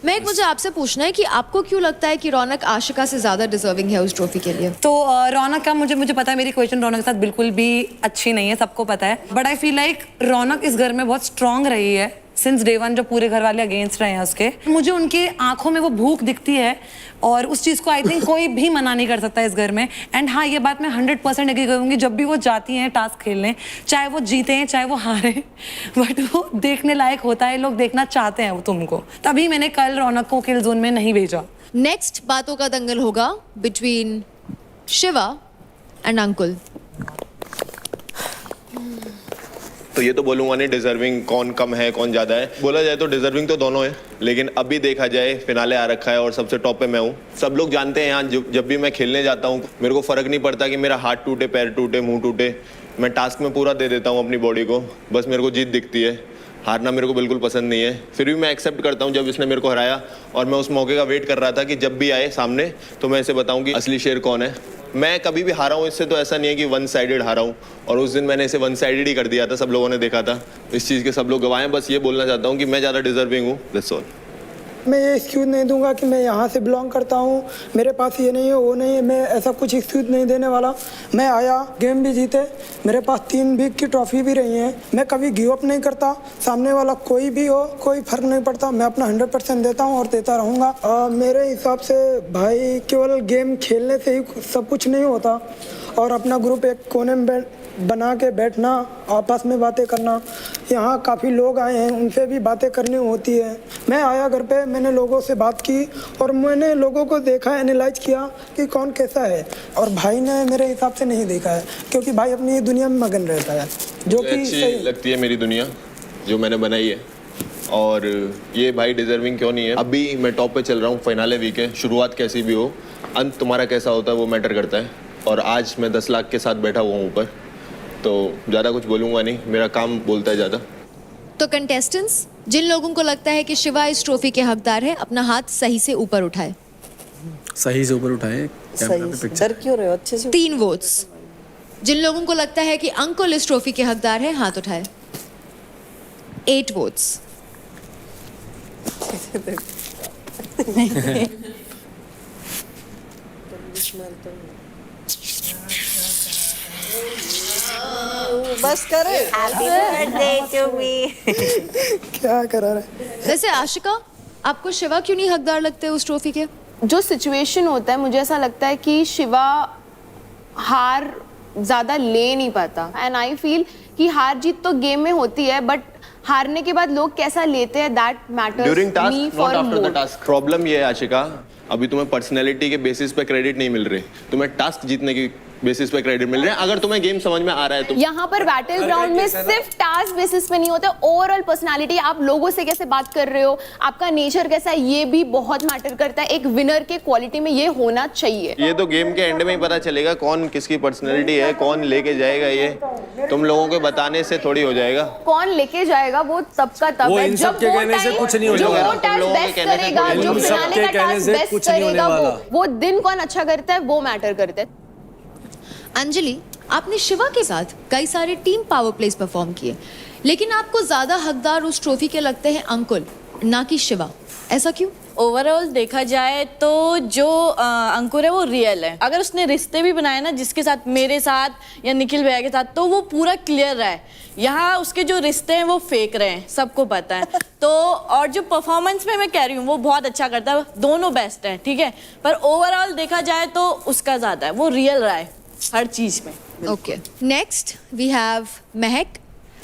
मैं मुझे आपसे पूछना है कि आपको क्यों लगता है कि रौनक आशिका से ज्यादा डिजर्विंग है उस ट्रॉफी के लिए? तो रौनक का मुझे पता है, मेरी क्वेश्चन रौनक के साथ बिल्कुल भी अच्छी नहीं है, सबको पता है, बट आई फील लाइक रौनक इस घर में बहुत स्ट्रांग रही है सिंस डे 1, जो पूरे घर वाले अगेंस्ट रहे हैं उसके। मुझे उनके आंखों में वो भूख दिखती है और उस चीज़ को आई थिंक कोई भी मना नहीं कर सकता इस घर में। एंड हाँ, ये बात मैं 100% एग्री करूँगी, जब भी वो जाती हैं टास्क खेलने, चाहे वो जीते हैं चाहे वो हारे, बट वो देखने लायक होता है, लोग देखना चाहते हैं वो तुमको, तभी मैंने कल रौनक को किल जोन में नहीं भेजा। नेक्स्ट बातों का दंगल होगा बिटवीन शिवा एंड अंकुल। तो ये तो बोलूंगा नहीं डिजर्विंग कौन कम है कौन ज़्यादा है, बोला जाए तो डिजर्विंग तो दोनों है, लेकिन अभी देखा जाए फिनाले आ रखा है और सबसे टॉप पे मैं हूँ। सब लोग जानते हैं यहाँ जब भी मैं खेलने जाता हूँ मेरे को फ़र्क नहीं पड़ता कि मेरा हाथ टूटे, पैर टूटे, मुंह टूटे, मैं टास्क में पूरा दे देता हूँ अपनी बॉडी को, बस मेरे को जीत दिखती है, हारना मेरे को बिल्कुल पसंद नहीं है। फिर भी मैं एक्सेप्ट करता हूँ जब इसने मेरे को हराया, और मैं उस मौके का वेट कर रहा था कि जब भी आए सामने तो मैं इसे बताऊँ कि असली शेर कौन है। मैं कभी भी हारा हूँ इससे, तो ऐसा नहीं है कि वन साइडेड हारा हूँ, और उस दिन मैंने इसे वन साइडेड ही कर दिया था, सब लोगों ने देखा था, इस चीज़ के सब लोग गवाह हैं। बस ये बोलना चाहता हूँ कि मैं ज़्यादा डिजर्विंग हूँ, दैट्स ऑल। मैं ये एक्सक्यूज़ नहीं दूंगा कि मैं यहाँ से बिलोंग करता हूँ, मेरे पास ये नहीं है वो नहीं है, मैं ऐसा कुछ एक्सक्यूज़ नहीं देने वाला। मैं आया, गेम भी जीते, मेरे पास 3 वीक की ट्रॉफी भी रही है, मैं कभी गिव अप नहीं करता, सामने वाला कोई भी हो कोई फ़र्क नहीं पड़ता, मैं अपना 100% देता हूँ और देता रहूँगा। मेरे हिसाब से भाई केवल गेम खेलने से ही सब कुछ नहीं होता, और अपना ग्रुप एक कोने में बना के बैठना, आपस में बातें करना, यहाँ काफ़ी लोग आए हैं उनसे भी बातें करनी होती है। मैं आया घर पे, मैंने लोगों से बात की और मैंने लोगों को देखा, एनालाइज किया कि कौन कैसा है, और भाई ने मेरे हिसाब से नहीं देखा है, क्योंकि भाई अपनी दुनिया में मगन रहता है, जो कि अच्छी लगती है मेरी दुनिया जो मैंने बनाई है। और ये भाई डिजर्विंग क्यों नहीं है, अभी मैं टॉप पे चल रहा हूँ, फाइनल वीक है, शुरुआत कैसी भी हो अंत तुम्हारा कैसा होता है वो मैटर करता है, और आज मैं 10 लाख के साथ बैठा हुआ हूँ ऊपर, तो ज़्यादा कुछ बोलूँगा नहीं, मेरा काम बोलता है ज़्यादा। तो कंटेस्टेंट्स, जिन लोगों को लगता है कि शिवा इस ट्रॉफी के हकदार है, अपना हाथ सही से ऊपर उठाए। सही से ऊपर उठाए, डर क्यों रहे हो, अच्छे से। 3 वोट्स। जिन लोगों को लगता है कि अंकुल इस ट्रॉफी के हकदार है, हाथ उठाए। 8 वोट्स। बस करे। Happy birthday to me. क्या करा रहे। वैसे आशिका, आपको शिवा क्यों नहीं हकदार लगते उस ट्रॉफी के? जो सिचुएशन होता है, मुझे ऐसा लगता है कि शिवा हार ज़्यादा ले नहीं पाता, एंड आई फील कि हार जीत तो गेम में होती है, बट हारने के बाद लोग कैसा लेते हैं, that matters during me task, for not after more. The task. Problem ये है आशिका, अभी तुम्हें पर्सनैलिटी के बेसिस पे क्रेडिट नहीं मिल रहे, तुम्हें टास्क जीतने की बेसिस पे क्रेडिट मिल रहे हैं। अगर तुम्हें गेम समझ में आ रहा है तो यहाँ पर बैटल ग्राउंड में सिर्फ टास्क बेसिस पे नहीं होता, ओवरऑल पर्सनालिटी, आप लोगों से कैसे बात कर रहे हो, आपका नेचर कैसा है, ये भी बहुत मैटर करता है। एक विनर के क्वालिटी में ये होना चाहिए। ये तो गेम के एंड में ही पता चलेगा कौन किसकी पर्सनैलिटी है, कौन लेके जाएगा, ये तुम लोगों के बताने से थोड़ी हो जाएगा। कौन लेके जाएगा वो तब का तब वो है, इन सब के कहने से कुछ नहीं हो जो जाएगा। वो टास्क बेस्ट करेगा, जो इन सब फिनाले के का कहने टास्क से बेस्ट कुछ नहीं होने करेगा, वाला। वो दिन कौन अच्छा करता है वो मैटर करता है। अंजलि, आपने शिवा के साथ कई सारे टीम पावर प्लेस परफॉर्म किए, लेकिन आपको ज्यादा हकदार उस ट्रॉफी के लगते हैं अंकुल, ना कि शिवा, ऐसा क्यों? ओवरऑल देखा जाए तो जो अंकुर है वो रियल है। अगर उसने रिश्ते भी बनाए ना जिसके साथ, मेरे साथ या निखिल भैया के साथ, तो वो पूरा क्लियर रहा है। यहाँ उसके जो रिश्ते हैं वो फेक रहे हैं, सबको पता है। तो और जो परफॉर्मेंस में मैं कह रही हूँ वो बहुत अच्छा करता है, दोनों बेस्ट हैं, ठीक है, पर ओवरऑल देखा जाए तो उसका ज्यादा है, वो रियल रहा है हर चीज में। Okay, next we have Mahak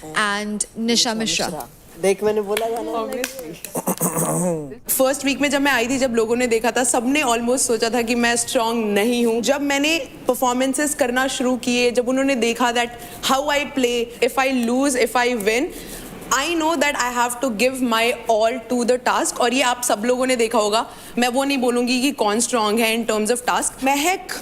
and निशा मिश्रा। देख, मैंने बोला था ना। फर्स्ट वीक में जब मैं आई थी, जब लोगों ने देखा था, सबने ऑलमोस्ट सोचा था कि मैं स्ट्रांग नहीं हूँ। जब मैंने परफॉर्मेंसेस करना शुरू किए, जब उन्होंने देखा that how I play, if I lose, if I win, I know that I have to give my all to the task. और ये आप सब लोगों ने देखा होगा, मैं वो नहीं बोलूँगी कि कौन स्ट्रांग है इन टर्म्स ऑफ टास्क। महक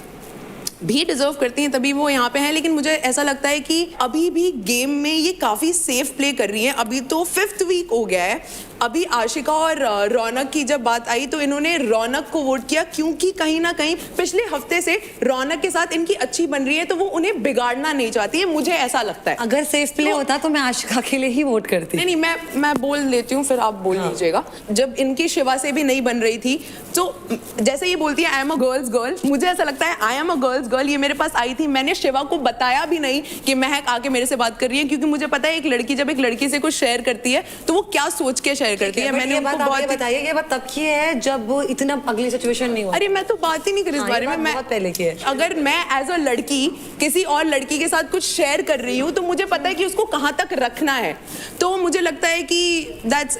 भी डिजर्व करती हैं, तभी वो यहाँ पे हैं, लेकिन मुझे ऐसा लगता है कि अभी भी गेम में ये काफ़ी सेफ प्ले कर रही हैं। अभी तो 5th वीक हो गया है। अभी आशिका और रौनक की जब बात आई तो इन्होंने रौनक को वोट किया, क्योंकि कहीं ना कहीं पिछले हफ्ते से रौनक के साथ इनकी अच्छी बन रही है, तो वो उन्हें बिगाड़ना नहीं चाहती है, मुझे ऐसा लगता है। अगर सेफ प्ले होता तो मैं आशिका के लिए ही वोट करती। नहीं, मैं बोल लेती हूँ, फिर आप बोल लीजिएगा। जब इनकी शिवा से भी नहीं बन रही थी, तो जैसे ये बोलती है आई एम अ गर्ल्स गर्ल, मुझे ऐसा लगता है आई एम अ गर्ल्स गर्ल। ये मेरे पास आई थी, मैंने शिवा को बताया भी नहीं कि महक आके मेरे से बात कर रही है, क्योंकि मुझे पता है एक लड़की जब एक लड़की से कुछ शेयर करती है तो वो क्या सोच के शेयर करती है। मैंने उनको बहुत बताइए, ये बात तब की है जब इतना अगली सिचुएशन नहीं हुआ। अरे मैं तो बात ही नहीं करी इस बारे में, मैं बहुत पहले की है। अगर मैं एज अ लड़की किसी और लड़की के साथ कुछ शेयर कर रही हूँ तो मुझे पता है कि उसको कहाँ तक रखना है। तो मुझे लगता है कि that's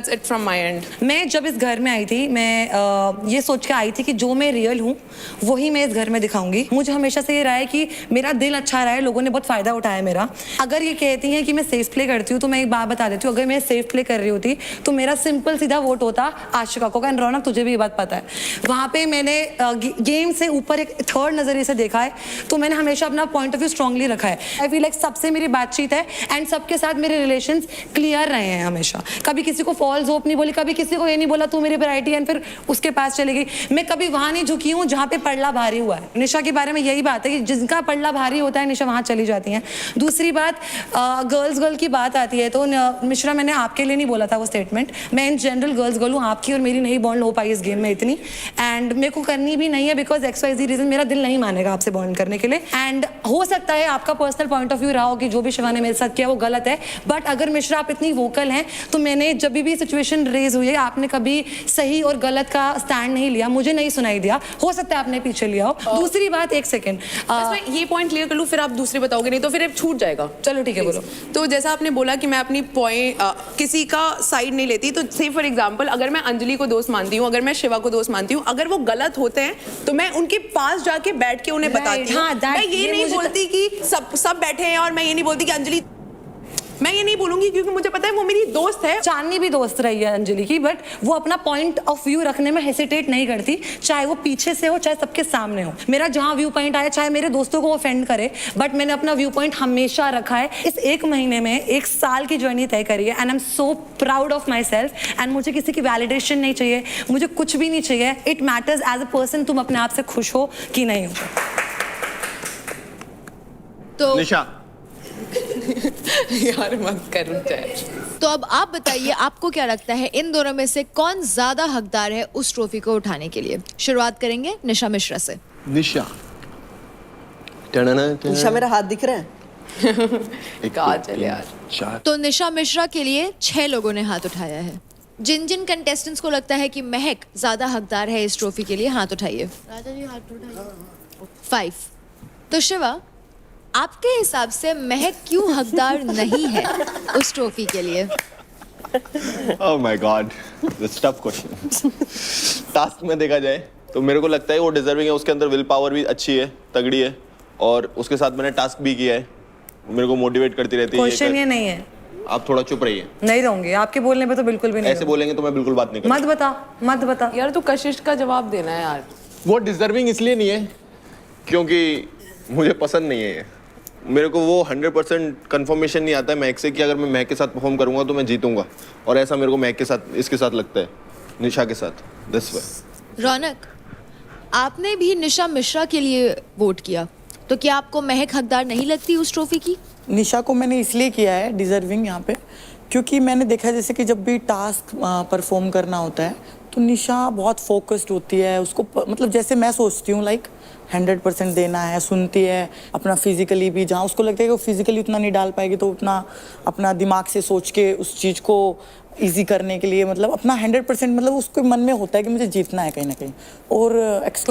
it from my end। मैं जब इस घर में आई थी, मैं ये सोच के आई थी कि जो मैं रियल हूँ वही मैं इस घर में दिखाऊंगी। मुझे हमेशा से ये रहा है कि मेरा दिल अच्छा रहा है, लोगों ने बहुत फ़ायदा उठाया मेरा। अगर ये कहती हैं कि मैं सेफ प्ले करती हूँ तो मैं एक बात बता देती हूँ, अगर मैं सेफ प्ले कर रही होती तो मेरा सिंपल सीधा वोट होता आशिका को। एंड रौनक तुझे भी ये बात पता है, वहाँ पे मैंने गेम से ऊपर एक थर्ड नज़रिए से देखा है, तो मैंने हमेशा अपना पॉइंट ऑफ व्यू स्ट्रांगली रखा है। आई फील लाइक सबसे मेरी बातचीत है एंड सबके साथ मेरे रिलेशंस क्लियर रहे हैं हमेशा। कभी किसी को फॉल्स होप नहीं बोली, कभी किसी को ये नहीं बोला तू मेरी वैरायटी एंड फिर उसके पास चली गई। मैं कभी वहाँ नहीं झुकी हूँ जहाँ पे पल्ला भारी हुआ है। निशा के बारे में यही बात है कि जिनका पल्ला भारी होता है निशा वहाँ चली जाती हैं। दूसरी बात, गर्ल की बात आती है तो मिश्रा मैंने आपके लिए नहीं बोला था वो स्टेटमेंट, मैं इन जनरल गर्ल हूँ, आपकी और मेरी नहीं बॉन्ड हो पाई इस गेम में इतनी, एंड मेरे को करनी भी नहीं है बिकॉज XYZ रीजन मेरा दिल नहीं मानेगा आपसे बॉन्ड करने के लिए। एंड हो सकता है आपका पर्सनल पॉइंट ऑफ व्यू रहा हो कि जो भी शिवा ने मेरे साथ किया वो गलत है, बट अगर मिश्रा आप इतनी वोकल हैं तो मैंने जब भी सिचुएशन रेज हुई है आपने कभी सही और गलत का स्टैंड नहीं लिया, मुझे नहीं सुनाई दिया। हो सकता है आपने पीछे लिया हो। दूसरी बात, एक सेकेंड ये पॉइंट क्लियर कर लूँ फिर आप दूसरी बताओगे, नहीं तो फिर छूट जाएगा। चलो ठीक है, बोलो। तो जैसा आपने बोला कि मैं अपनी पॉइंट किसी का साइड नहीं लेती, तो से फॉर एग्जांपल अगर मैं अंजलि को दोस्त मानती हूँ, अगर मैं शिवा को दोस्त मानती हूँ, अगर वो गलत होते हैं तो मैं उनके पास जाके बैठ के उन्हें बताती हूँ। मैं ये नहीं बोलती कि सब बैठे हैं, और मैं ये नहीं बोलती कि अंजलि, मैं ये नहीं बोलूंगी क्योंकि मुझे पता है वो मेरी दोस्त है। चांदनी भी दोस्त रही है अंजलि की, बट वो अपना पॉइंट ऑफ व्यू रखने में हेसिटेट नहीं करती, चाहे वो पीछे से हो चाहे सबके सामने हो। मेरा जहां व्यू पॉइंट आया, चाहे मेरे दोस्तों को ऑफेंड करे, बट मैंने अपना व्यू पॉइंट हमेशा रखा है। इस एक महीने में 1 साल की जर्नी तय करी है and I am so proud of my self. And मुझे किसी की वैलिडेशन नहीं चाहिए, मुझे कुछ भी नहीं चाहिए। It matters as a person तुम अपने आप से खुश हो कि नहीं हो। तो निशा यार मत कर जाए। तो अब आप बताइए, आपको क्या लगता है इन दोनों में से कौन ज्यादा हकदार है उस ट्रॉफी को उठाने के लिए? शुरुआत करेंगे निशा मिश्रा से। निशा निशा मेरा हाथ दिख रहा है? काजल यार। तो निशा मिश्रा के लिए 6 लोगों ने हाथ उठाया है। जिन जिन कंटेस्टेंट्स को लगता है कि महक ज्यादा हकदार है इस ट्रॉफी के लिए, हाथ उठाइए। राजा जी हाथ उठाइए। 5। तो शिवा, आपके हिसाब से महक क्यों हकदार नहीं है उस ट्रॉफी के लिए? Oh my God, this tough question. Task में देखा जाए तो मेरे को लगता है वो डिजर्विंग है, उसके अंदर विल पावर भी अच्छी है, तगड़ी है, और उसके साथ मैंने टास्क भी किया है, मेरे को मोटिवेट करती रहती है। क्वेश्चन ये नहीं है, आप थोड़ा चुप रहिए। नहीं रहूंगी, आपके बोलने पे तो बिल्कुल भी नहीं। ऐसे बोलेंगे तो मैं बिल्कुल बात नहीं करूंगा। मत बता यार तू कशिश का जवाब देना है यार। वो डिजर्विंग इसलिए नहीं है क्योंकि मुझे पसंद नहीं है। मेरे को वो 100% कंफर्मेशन नहीं आता है महक से कि अगर मैं महक के साथ परफॉर्म करूंगा तो मैं जीतूंगा, और ऐसा मेरे को महक के साथ, इसके साथ लगता है, निशा के साथ। This way. रौनक, आपने भी निशा मिश्रा के लिए वोट किया, तो क्या आपको महक हकदार नहीं लगती उस ट्रॉफी की? निशा को मैंने इसलिए किया है डिजर्विंग यहाँ पे, क्योंकि मैंने देखा है जैसे कि जब भी टास्क परफॉर्म करना होता है तो निशा बहुत फोकस्ड होती है। उसको मतलब जैसे मैं सोचती हूँ लाइक 100% देना है, सुनती है अपना फिजिकली भी, जहाँ उसको लगता है कि वो फिजिकली उतना नहीं डाल पाएगी तो उतना अपना दिमाग से सोच के उस चीज़ को इजी करने के लिए मतलब अपना 100% मतलब उसके मन में होता है कि मुझे जीतना है कहीं ना कहीं। और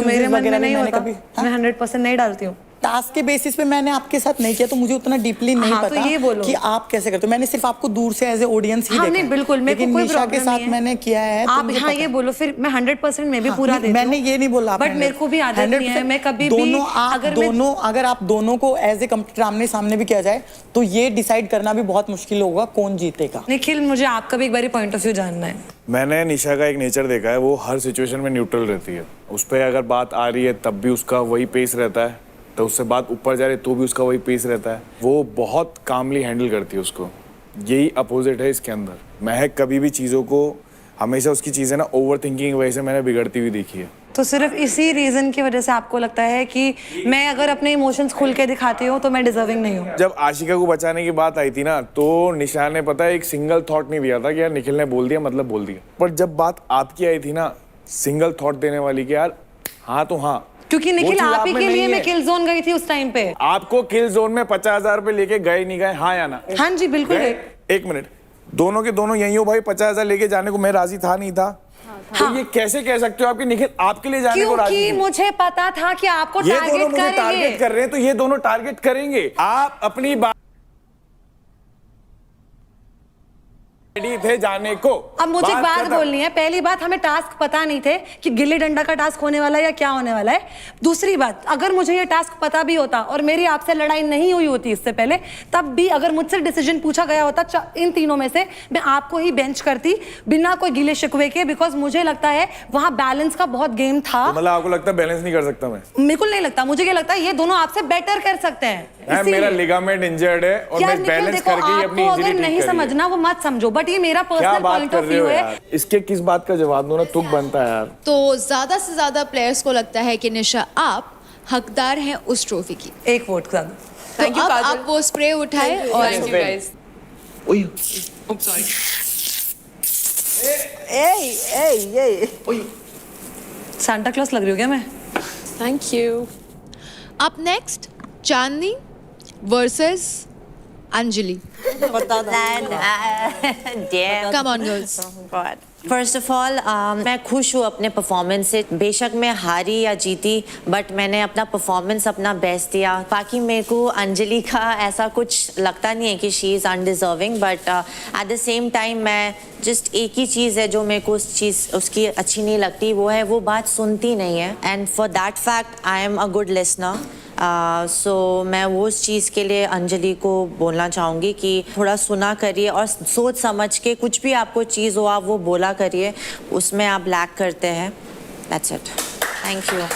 मेरे मन में नहीं होता, मैं 100% नहीं डालती हूँ। टास्क के बेसिस पे मैंने आपके साथ नहीं किया तो मुझे उतना डीपली नहीं पता तो ये बोलो कि आप कैसे करते हो। मैंने सिर्फ आपको दूर से एज ए ऑडियंस ही देखा। नहीं बिल्कुल, लेकिन निशा के साथ मैंने किया है। आप ये बोलो, फिर मैं 100% मैं भी पूरा देती हूं। मैंने ये नहीं बोला, बट मेरे को भी आदत नहीं है, मैं कभी भी अगर आप दोनों को एज ए कंप्यूटर आमने सामने भी किया जाए तो ये डिसाइड करना भी बहुत मुश्किल होगा कौन जीतेगा। निखिल, मुझे आपका भी एक बार पॉइंट ऑफ व्यू जानना है। मैंने निशा का एक नेचर देखा है, वो हर सिचुएशन में न्यूट्रल रहती है। उस पर अगर बात आ रही है तब भी उसका वही पेस रहता है, तो उससे बात ऊपर जा रही है तो भी उसका वही पेस रहता है। वो बहुत कामली हैंडल करती है उसको। यही अपोजिट है इसके अंदर। महक कभी भी चीज़ों को, हमेशा उसकी चीज़ें ना ओवर थिंकिंग की वजह से मैंने बिगड़ती हुई देखी है। तो सिर्फ इसी रीजन की वजह से आपको लगता है कि मैं अगर अपने इमोशंस खुल के दिखाती हूँ तो मैं डिजर्विंग नहीं हूँ? जब आशिका को बचाने की बात आई थी ना, तो निशा ने पता है एक सिंगल थॉट नहीं दिया था कि यार निखिल ने बोल दिया मतलब बोल दिया। पर जब बात आपकी आई थी ना, सिंगल थॉट देने वाली कि यार हाँ तो हाँ, क्योंकि निखिल आप ही के लिए मैं किल जोन गई थी उस टाइम पे। आपको किल जोन में 50,000 रुपए लेके गए नहीं गए, हाँ या ना? हाँ जी बिल्कुल। एक मिनट, दोनों के दोनों यही हो भाई। 50,000 लेके जाने को मैं राजी था नहीं था? तो ये कैसे कह सकते हो आपके निखिल आपके लिए जाने को राजी क्योंकि थी? मुझे पता था कि आपको ये दोनों टारगेट मुझे टारगेट करेंगे। कर रहे हैं, तो ये दोनों टारगेट करेंगे। आप अपनी बात रेडी थे जाने को। अब मुझे बात खत्म। बोलनी है। पहली बात, हमें टास्क पता नहीं थे कि गिल्ली डंडा का टास्क होने वाला है या क्या होने वाला है। दूसरी बात, अगर मुझे ये टास्क पता भी होता और मेरी आपसे लड़ाई नहीं हुई होती इससे पहले, तब भी अगर मुझसे डिसीजन पूछा गया होता इन तीनों में से, मैं आपको ही बेंच करती बिना कोई गिले शिकवे के, बिकॉज मुझे लगता है वहां बैलेंस का बहुत गेम था। तो मतलब आपको लगता है बैलेंस नहीं कर सकता मैं? बिल्कुल नहीं लगता। मुझे ये लगता है ये दोनों आपसे बेटर कर सकते हैं। मेरा लिगामेंट इंजर्ड है और मैं बैलेंस करके ही अपनी इंजरी ठीक नहीं समझना वो मत समझो, बट ये मेरा पर्सनल पॉइंट ऑफ व्यू है। इसके किस बात का जवाब दो ना, तुक बनता है यार। तो ज्यादा से ज्यादा प्लेयर्स को लगता है कि निशा आप हकदार हैं उस ट्रॉफी की। एक वोट का। तो अब आप वो स्प्रे उठाए और सांता क्लॉस लग रही हूँ क्या मैं? Thank you. Up next Chandni versus Anjali. Come on, girls. First of all मैं खुश हूँ अपने परफॉर्मेंस से। बेशक मैं हारी या जीती, बट मैंने अपना परफॉर्मेंस अपना बेस्ट दिया। बाकी मेरे को अंजलि का ऐसा कुछ लगता नहीं है कि she is undeserving, but at the same time मैं जस्ट एक ही चीज़ है जो मेरे को उस चीज़ उसकी अच्छी नहीं लगती, वो है वो बात सुनती नहीं है। And for that fact I am a good listener. So मैं वो उस चीज़ के लिए अंजलि को बोलना चाहूँगी कि थोड़ा सुना करिए और सोच समझ के कुछ भी आपको चीज़ हो आप वो बोला करिए, उसमें आप लैक करते हैं। That's it. Thank you.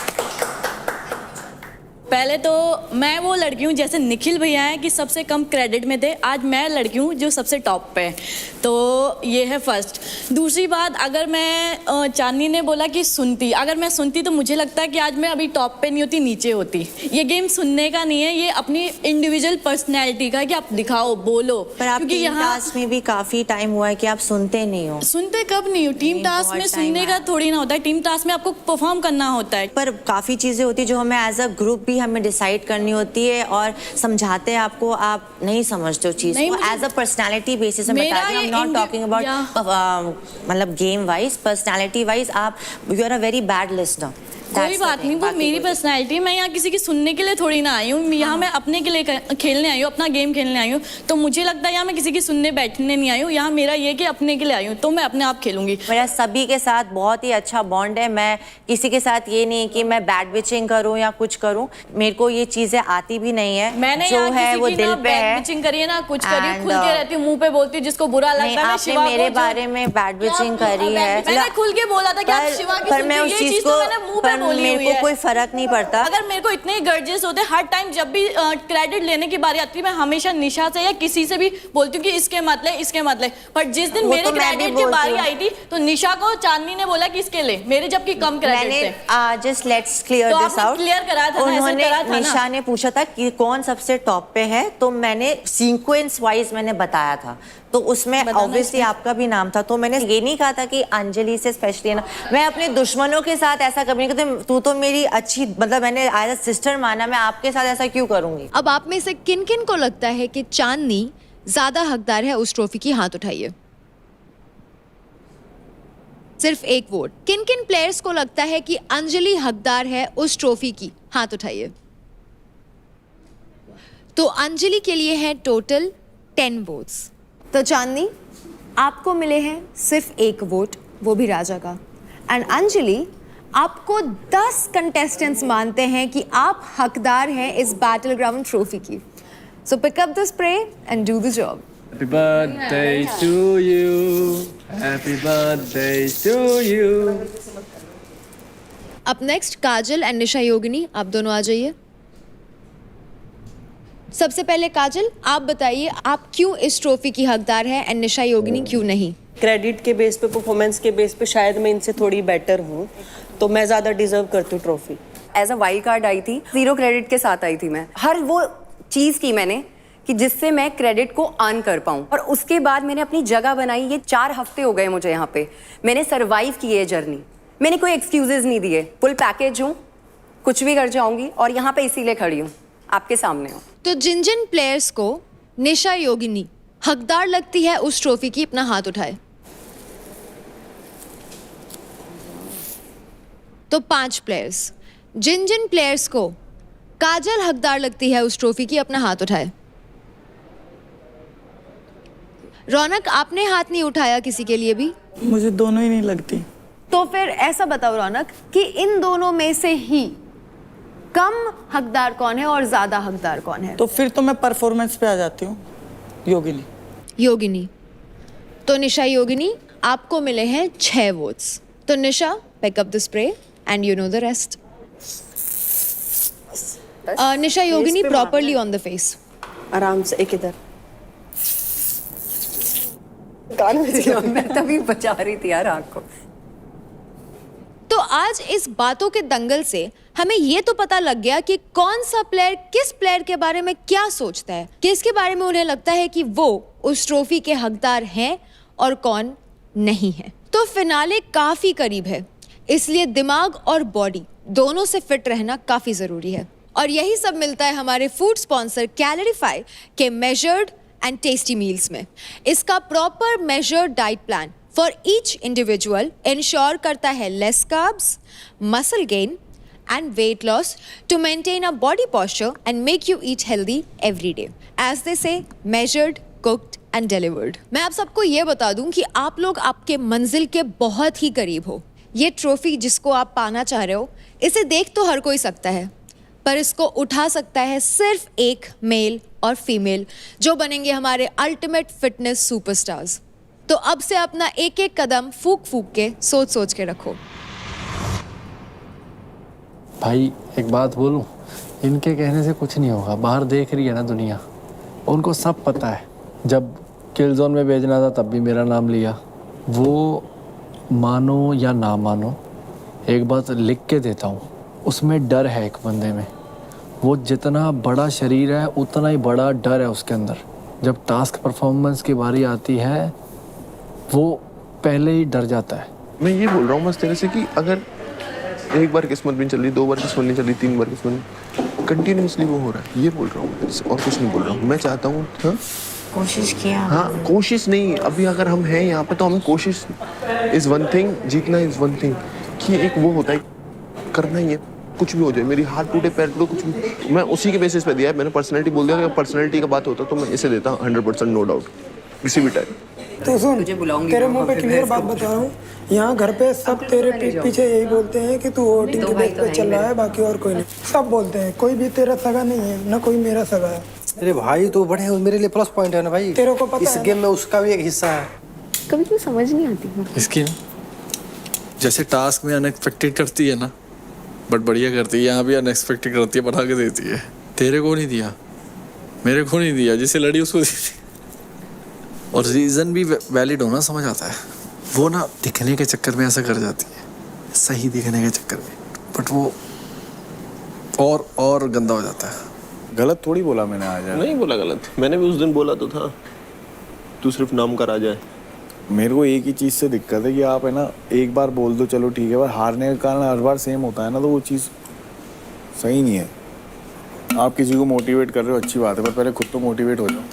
पहले तो मैं वो लड़की हूँ जैसे निखिल भैया हैं कि सबसे कम क्रेडिट में थे, आज मैं लड़की हूँ जो सबसे टॉप पे है, तो ये है फर्स्ट। दूसरी बात, अगर मैं चांदनी ने बोला कि सुनती, अगर मैं सुनती तो मुझे लगता है कि आज मैं अभी टॉप पे नहीं होती, नीचे होती। ये गेम सुनने का नहीं है, ये अपनी इंडिविजुअल पर्सनैलिटी का है कि आप दिखाओ, बोलो। पर आप टीम टास्क में भी काफ़ी टाइम हुआ है कि आप सुनते नहीं हो। सुनते कब नहीं हो? टीम टास्क में सुनने का थोड़ी ना होता है, टीम टास्क में आपको परफॉर्म करना होता है। पर काफ़ी चीज़ें होती है जो हमें एज अ ग्रुप भी हमें डिसाइड करनी होती है और समझाते हैं आपको, आप नहीं समझते हो चीज़ को। एज अ पर्सनैलिटी बेसिस में बता रही हूँ, I am not talking about मतलब गेम वाइज, पर्सनैलिटी वाइज आप you are a very bad listener. कोई बात नहीं, वो मेरी पर्सनैलिटी। मैं यहाँ किसी की सुनने के लिए थोड़ी ना आई हूँ, यहाँ मैं अपने के लिए खेलने आई हूँ, अपना गेम खेलने आई हूँ। तो मुझे लगता है यहाँ मैं किसी की सुनने बैठने नहीं आई हूँ, यहाँ मेरा ये कि अपने के लिए आई हूँ, तो मैं अपने आप खेलूंगी। मेरा सभी के साथ बहुत ही अच्छा बॉन्ड है। मैं किसी के साथ ये नहीं कि मैं बैड विचिंग करूँ या कुछ करूँ, मेरे को ये चीज़ें आती भी नहीं है। मैंने जो है वो दिल पे है। विचिंग करिए ना, कुछ करिए, खुल के रहती हूँ, मुंह पे बोलती हूँ, जिसको बुरा लगता है। आपने मेरे बारे में बैड विचिंग करी है, मैंने खुल के बोला था कि आप शिवा की सुनती, ये चीज़ तो मैंने मुंह पे बोली हुई है। कोई फर्क नहीं पड़ता। अगर मेरे को इतने गर्जेस होते हर टाइम, जब भी क्रेडिट लेने की बारी आती है, मैं हमेशा निशा से या किसी से भी बोलती हूँ कि इसके मत ले, इसके मत ले। पर जिस दिन मेरे क्रेडिट की बारी आई थी तो निशा को चांदनी ने बोला कि इसके ले, मेरे जबकि कम क्रेडिट थे। Just let's clear this out. Clear करा था, उन्होंने निशा ने पूछा था कि कौन सबसे टॉप पे है, तो मैंने सीक्वेंस वाइज मैंने बताया था, तो उसमें ऑब्वियसली आपका भी नाम था। तो मैंने ये नहीं कहा था कि अंजलि से स्पेशली ना, मैं अपने दुश्मनों के साथ ऐसा कभी नहीं करती। तू तो मेरी अच्छी, मतलब मैंने एज अ सिस्टर माना, मैं आपके साथ ऐसा क्यों करूंगी। अब आप में से किन किन को लगता है कि चांदनी ज्यादा हकदार है उस ट्रॉफी की? हाथ उठाइए। सिर्फ एक वोट। किन किन प्लेयर्स को लगता है कि अंजलि हकदार है उस ट्रॉफी की? हाथ उठाइए। तो अंजलि के लिए है टोटल 10 वोट्स। तो चांदनी, आपको मिले हैं सिर्फ एक वोट, वो भी राजा का। एंड अंजलि, आपको 10 कंटेस्टेंट्स मानते हैं कि आप हकदार हैं इस बैटल ग्राउंड ट्रॉफी की। So pick up the spray and do the job. Happy birthday to you, happy birthday to you. अब नेक्स्ट काजल एंड निशा योगिनी, आप दोनों आ जाइए। सबसे पहले काजल, आप बताइए आप क्यों इस ट्रॉफी की हकदार है एंड निशा योगिनी क्यों नहीं? क्रेडिट के बेस पे, परफॉर्मेंस के बेस पे शायद मैं इनसे थोड़ी बेटर हूँ, तो मैं ज़्यादा डिजर्व करती हूँ trophy. As a wild card आई थी, 0 क्रेडिट के साथ आई थी। मैं हर वो चीज़ की मैंने कि जिससे मैं क्रेडिट को अर्न कर पाऊँ, और उसके बाद मैंने अपनी जगह बनाई। ये 4 हफ्ते हो गए मुझे यहाँ पे, मैंने सर्वाइव की ये जर्नी। मैंने कोई एक्सक्यूजेज नहीं दिए, फुल पैकेज हूँ, कुछ भी कर जाऊँगी, और यहाँ पे इसीलिए खड़ी हूँ, आपके सामने हूँ। तो जिन जिन प्लेयर्स को निशा योगिनी हकदार लगती है उस ट्रॉफी की, अपना हाथ उठाए। तो 5 प्लेयर्स, जिन जिन प्लेयर्स को काजल हकदार लगती है उस ट्रॉफी की, अपना हाथ उठाए। रौनक, आपने हाथ नहीं उठाया किसी के लिए भी? मुझे दोनों ही नहीं लगती। तो फिर ऐसा बताओ रौनक कि इन दोनों में से ही कम हकदार कौन है और ज्यादा हकदार कौन है? तो फिर तो मैं परफॉर्मेंस पे आ जाती हूँ, योगिनी। योगिनी। तो निशा योगिनी, आपको मिले हैं 6 वोट्स। तो निशा, pick up the spray and you know the rest. Nisha Yogini, properly on the face. आराम से, एक इधर। कान में दिया, मैं तभी बचा रही थी यार आँख को। तो आज इस बातों के दंगल से हमें ये तो पता लग गया कि कौन सा प्लेयर किस प्लेयर के बारे में क्या सोचता है, किसके बारे में उन्हें लगता है कि वो उस ट्रॉफी के हकदार हैं और कौन नहीं है। तो फिनाले काफी करीब है, इसलिए दिमाग और बॉडी दोनों से फिट रहना काफी जरूरी है। और यही सब मिलता है हमारे फूड स्पॉन्सर कैलोरीफाई के मेजर्ड एंड टेस्टी मील्स में। इसका proper measured diet plan for each individual ensure करता है less carbs, muscle gain and weight loss to maintain a body posture and make you eat healthy every day. As they say, measured, cooked and delivered. मैं आप सबको ये बता दूं कि आप लोग आपके मंजिल के बहुत ही करीब हो। ये ट्रॉफी जिसको आप पाना चाह रहे हो, इसे देख तो हर कोई सकता है, पर इसको उठा सकता है सिर्फ एक मेल और फीमेल, जो बनेंगे हमारे अल्टीमेट फिटनेस सुपरस्टार्स। तो अब से अपना एक एक कदम फूक फूक के सोच सोच के रखो। भाई एक बात बोलूं, इनके कहने से कुछ नहीं होगा। बाहर देख रही है ना दुनिया, उनको सब पता है। जब किल जोन में भेजना था तब भी मेरा नाम लिया। वो मानो या ना मानो, एक बात लिख के देता हूँ, उसमें डर है एक बंदे में। वो जितना बड़ा शरीर है उतना ही बड़ा डर है उसके अंदर। जब टास्क परफॉर्मेंस की बारी आती है वो पहले ही डर जाता है। मैं ये बोल रहा हूँ बस तेरे से कि अगर एक बार किस्मत भी चल रही, 2 बार किस्मत नहीं चल रही, 3 बार किस्मत, कंटिन्यूसली वो हो रहा है, ये बोल रहा हूँ मैं, और कुछ नहीं बोल रहा हूँ। मैं चाहता हूँ कोशिश किया। हाँ, कोशिश नहीं, अभी अगर हम हैं यहाँ पे तो हमें कोशिश इज़ वन थिंग, जीतना इज़ वन थिंग। कि एक वो होता है, करना ही है, कुछ भी हो जाए, मेरी हाथ टूटे पैर टूटे, कुछ भी। मैं उसी के बेसिस पे दिया है, मैंने पर्सनैलिटी बोल दिया। अगर पर्सनैलिटी का बात होता तो मैं इसे देता 100% नो डाउट, किसी भी टाइम। तो सुन, तेरे मुंह पे क्लियर बात बता रहा हूँ, यहाँ घर पे सब तेरे पीठ पीछे यही बोलते हैं कि तू वोटिंग के बेस पे चल रहा है, बाकी और कोई नहीं। सब बोलते हैं, कोई भी तेरा सगा नहीं है, ना कोई मेरा सगा है। अरे भाई तो बड़े मेरे लिए प्लस पॉइंट है ना भाई, तेरे को पता इस गेम में उसका भी एक हिस्सा है। कभी तो समझ नहीं आती है इसकी जैसे टास्क में अनएक्सपेक्टेड करती है ना, बट बढ़िया करती है। यहाँ भी अनएक्सपेक्टेड करती है, बना के देती है। तेरे को नहीं दिया, मेरे को नहीं दिया, जिसे लड़ी उसको दी। और रीज़न भी वैलिड होना समझ आता है। वो ना दिखने के चक्कर में ऐसा कर जाती है, सही दिखने के चक्कर में, बट वो और गंदा हो जाता है। गलत थोड़ी बोला मैंने आज। नहीं बोला गलत, मैंने भी उस दिन बोला तो था, तू सिर्फ नाम का राजा है। मेरे को एक ही चीज़ से दिक्कत है कि आप है ना एक बार बोल दो चलो ठीक है, पर हारने का कारण हर बार सेम होता है ना, तो वो चीज़ सही नहीं है। आप किसी को मोटिवेट कर रहे हो अच्छी बात है, पर पहले खुद तो मोटिवेट हो जाओ।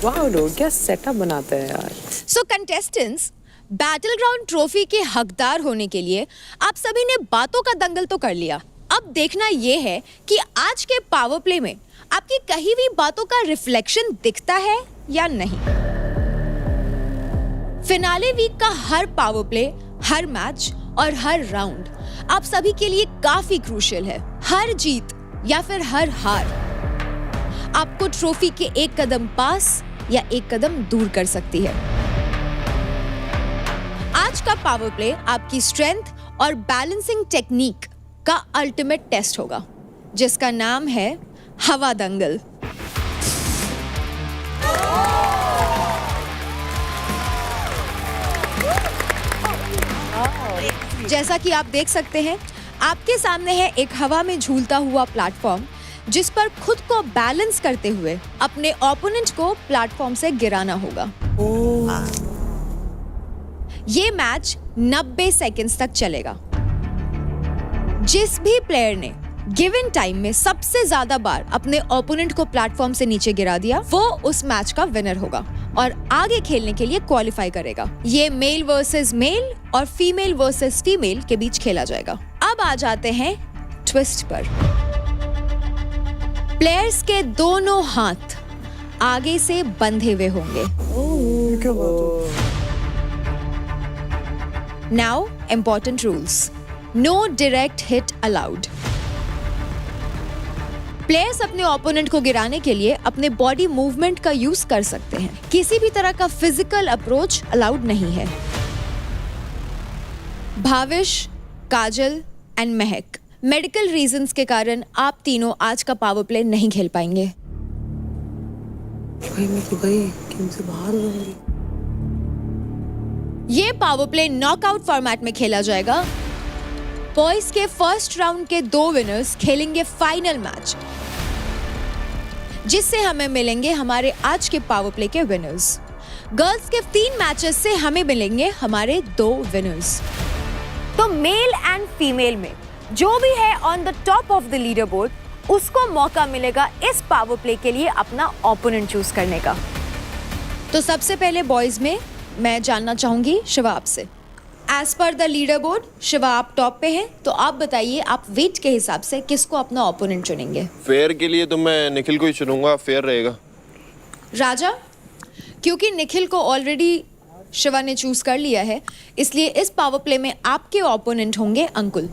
वाह लोग क्या सेटअप बनाते हैं यार। सो कंटेस्टेंट्स, बैटल ग्राउंड ट्रॉफी के हकदार होने के लिए आप सभी ने बातों का दंगल तो कर लिया। अब देखना यह है कि आज के पावर प्ले में आपकी कही हुई बातों का रिफ्लेक्शन दिखता है या नहीं। फिनाले वीक का हर पावर प्ले, हर मैच और हर राउंड आप सभी के लिए काफी क्रूशियल है। हर जीत या फिर हर हार आपको ट्रॉफी के एक कदम पास या एक कदम दूर कर सकती है। आज का पावर प्ले आपकी स्ट्रेंथ और बैलेंसिंग टेक्निक का अल्टीमेट टेस्ट होगा, जिसका नाम है हवा दंगल। जैसा कि आप देख सकते हैं, आपके सामने है एक हवा में झूलता हुआ प्लेटफॉर्म, जिस पर खुद को बैलेंस करते हुए अपने ओपोनेंट को प्लेटफॉर्म से गिराना होगा। ये मैच 90 सेकंड्स तक चलेगा। जिस भी प्लेयर ने गिवन टाइम में सबसे ज्यादा बार अपने ओपोनेंट को प्लेटफॉर्म से नीचे गिरा दिया वो उस मैच का विनर होगा और आगे खेलने के लिए क्वालिफाई करेगा। ये मेल वर्सेस मेल और फीमेल वर्सेस फीमेल के बीच खेला जाएगा। अब आ जाते हैं ट्विस्ट पर। प्लेयर्स के दोनों हाथ आगे से बंधे हुए होंगे। Now important rules. No direct hit allowed. Players अपने ओपोनेंट को गिराने के लिए अपने बॉडी मूवमेंट का यूज कर सकते हैं। किसी भी तरह का फिजिकल अप्रोच अलाउड नहीं है। भाविश, काजल एंड महक, मेडिकल रीजंस के कारण आप तीनों आज का पावर प्ले नहीं खेल पाएंगे। मैं तो गई कि उनसे बाहर हो जाऊंगी। ये पावर प्ले नॉकआउट फॉर्मेट में खेला जाएगा। बॉयज के फर्स्ट राउंड के 2 विनर्स खेलेंगे फाइनल मैच, जिससे हमें मिलेंगे हमारे आज के पावर प्ले के विनर्स। गर्ल्स के 3 मैचेस से हमें मिलेंगे हमारे 2 विनर्स। तो मेल एंड फीमेल में जो भी है on the top of the leader board उसको मौका मिलेगा इस पावर प्ले के लिए अपना ओपोनेंट चूज करने का। तो सबसे पहले बॉयज में मैं जानना चाहूंगी शिवा आपसे। As per the leader board Shiva आप टॉप पे हैं, तो आप बताइए आप वेट के हिसाब से किसको अपना ओपोनेंट चुनेंगे? फेयर के लिए तो मैं निखिल को ही चुनूंगा, फेयर रहेगा। राजा, क्योंकि निखिल को ऑलरेडी शिवा ने चूज कर लिया है, इसलिए इस पावर प्ले में आपके ओपोनेंट होंगे अंकुल।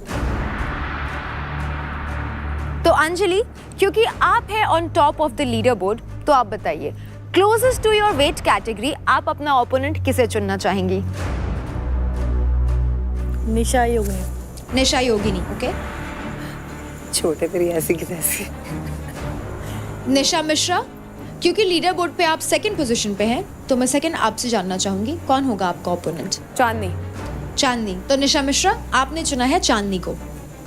तो अंजलि, क्योंकि आप है on top of the leader board, तो आप बताइए closest to your weight category आप अपना ओपोनेंट किसे चुनना चाहेंगी? निशा योगिनी। निशा योगिनी, ओके। छोटे तेरी ऐसी की तैसी। निशा मिश्रा, क्योंकि लीडर बोर्ड पे आप सेकंड पोजीशन पे हैं, तो मैं सेकंड आपसे जानना चाहूंगी कौन होगा आपका ओपोनेंट? चांदनी। चांदनी, तो निशा मिश्रा आपने चुना है चांदनी को।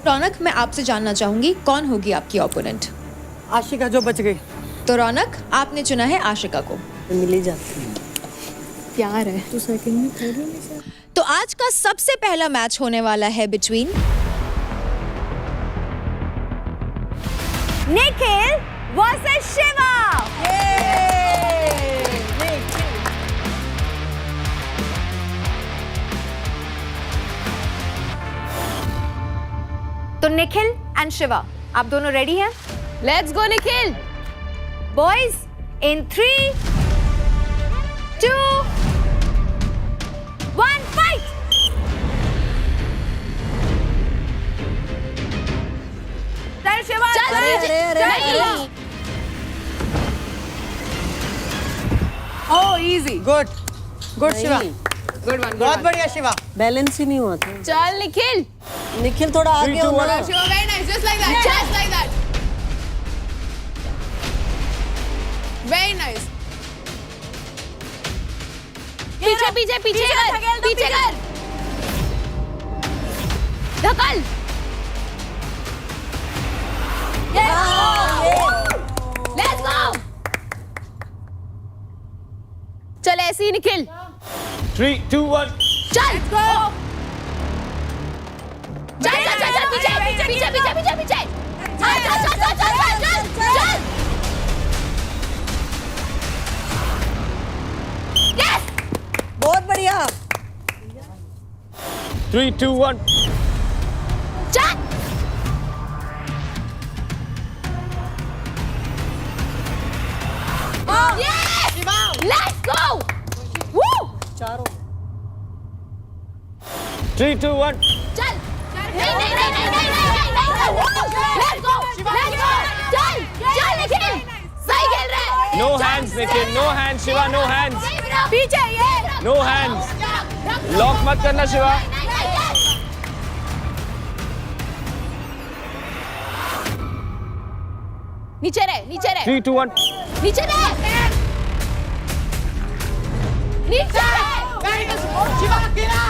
रौनक, मैं आपसे जानना चाहूंगी कौन होगी आपकी ओपोनेंट? आशिका जो बच गई। तो रौनक आपने चुना है आशिका को। मिली जाती है। प्यार है तो सेकंड में थर्ड में। तो आज का सबसे पहला मैच होने वाला है बिटवीन निखिल वर्सेस शिवा। तो निखिल एंड शिवा, आप दोनों रेडी हैं? Let's go Nikhil. Boys in 3, 2, 1 fight. चल शिवा, नहीं। Oh easy, good good Shiva, good one. बहुत बढ़िया शिवा। बैलेंस ही नहीं हुआ था। चल निखिल। निखिल थोड़ा आगे हो ना। Shiva, very nice, just like that, just like that. Very nice. पीछे पीछे पीछे कर, पीछे कर, धकल। Let's go. चल ऐसे ही निखिल। 3, 2, 1। चल चल चल चल चल पीछे पीछे पीछे पीछे पीछे पीछे चल चल चल चल चल चल चल। यस, बहुत बढ़िया। 3, 2, 1। चल यस, लेट्स गो। वू, चारों। 3, 2, 1। चल नहीं नहीं नहीं नहीं नहीं नहीं नहीं, लेट्स गो लेट्स गो। चल चल निखिल, सही खेल रहा है। No hands Nikhil, no hands Shiva, no hands, पीछे ये नो हैंड्स। लॉक मत करना शिवा। नीचे रहे, नीचे रहे, 3, 2, 1। नीचे रहे, नीचे शिवा गिरा,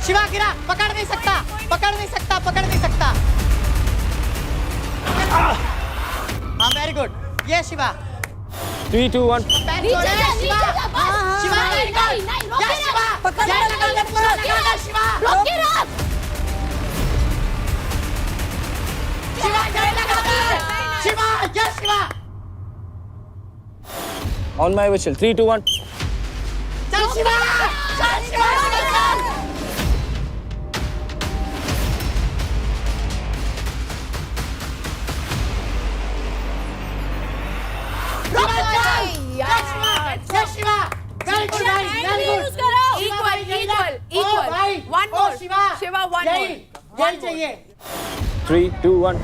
शिवा गिरा, पकड़ नहीं सकता, पकड़ नहीं सकता, पकड़ नहीं सकता। हाँ वेरी गुड, ये शिवा। 3, 2, 1। नीचे जा, नीचे जा, बस। शिवा नहीं नहीं नहीं, रोक के रख, पकड़ रोक के रख। Shiva, yes, Shiva. On my we shall 3 2 1 चल शिवा, चल शिवा, चल। चाहिए 3 2 1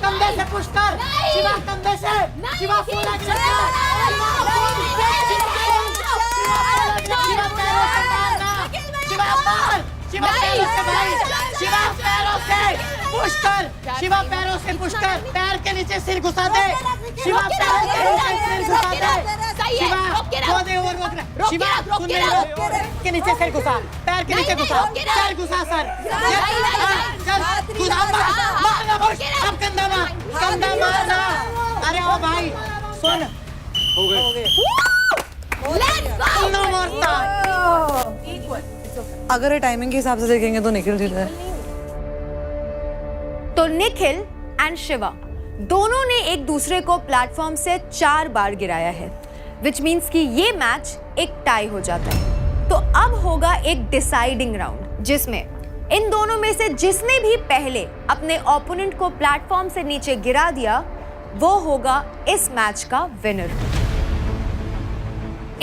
कंधे से पुश कर शिवा, कंधे से शिवा, फुल एक्शन शिवा, पैरों से भाई, शिवा पैरों से पुश कर, शिवा पैरों से पुश कर, पैर के नीचे सिर घुसा दे, शिवा पैर के नीचे सिर घुसा दे, शिवा वो दे और शिवा सुन रही हो, के नीचे सिर घुसा, पैर के नीचे घुसा, सर घुसा, सर चल घुसा, मारना पुश, अब कंधा मारना, अरे ओ भाई सुन, हो गए, नो मोर स्टार। अगर टाइमिंग के हिसाब से देखेंगे तो निखिल जीत है। तो निखिल एंड शिवा दोनों ने एक दूसरे को प्लेटफॉर्म से 4 बार गिराया है, विच मींस कि ये मैच एक टाई हो जाता है। तो अब होगा एक डिसाइडिंग राउंड जिसमें इन दोनों में से जिसने भी पहले अपने ओपोनेंट को प्लेटफॉर्म से नीचे गिरा दिया वो होगा इस मैच का विनर।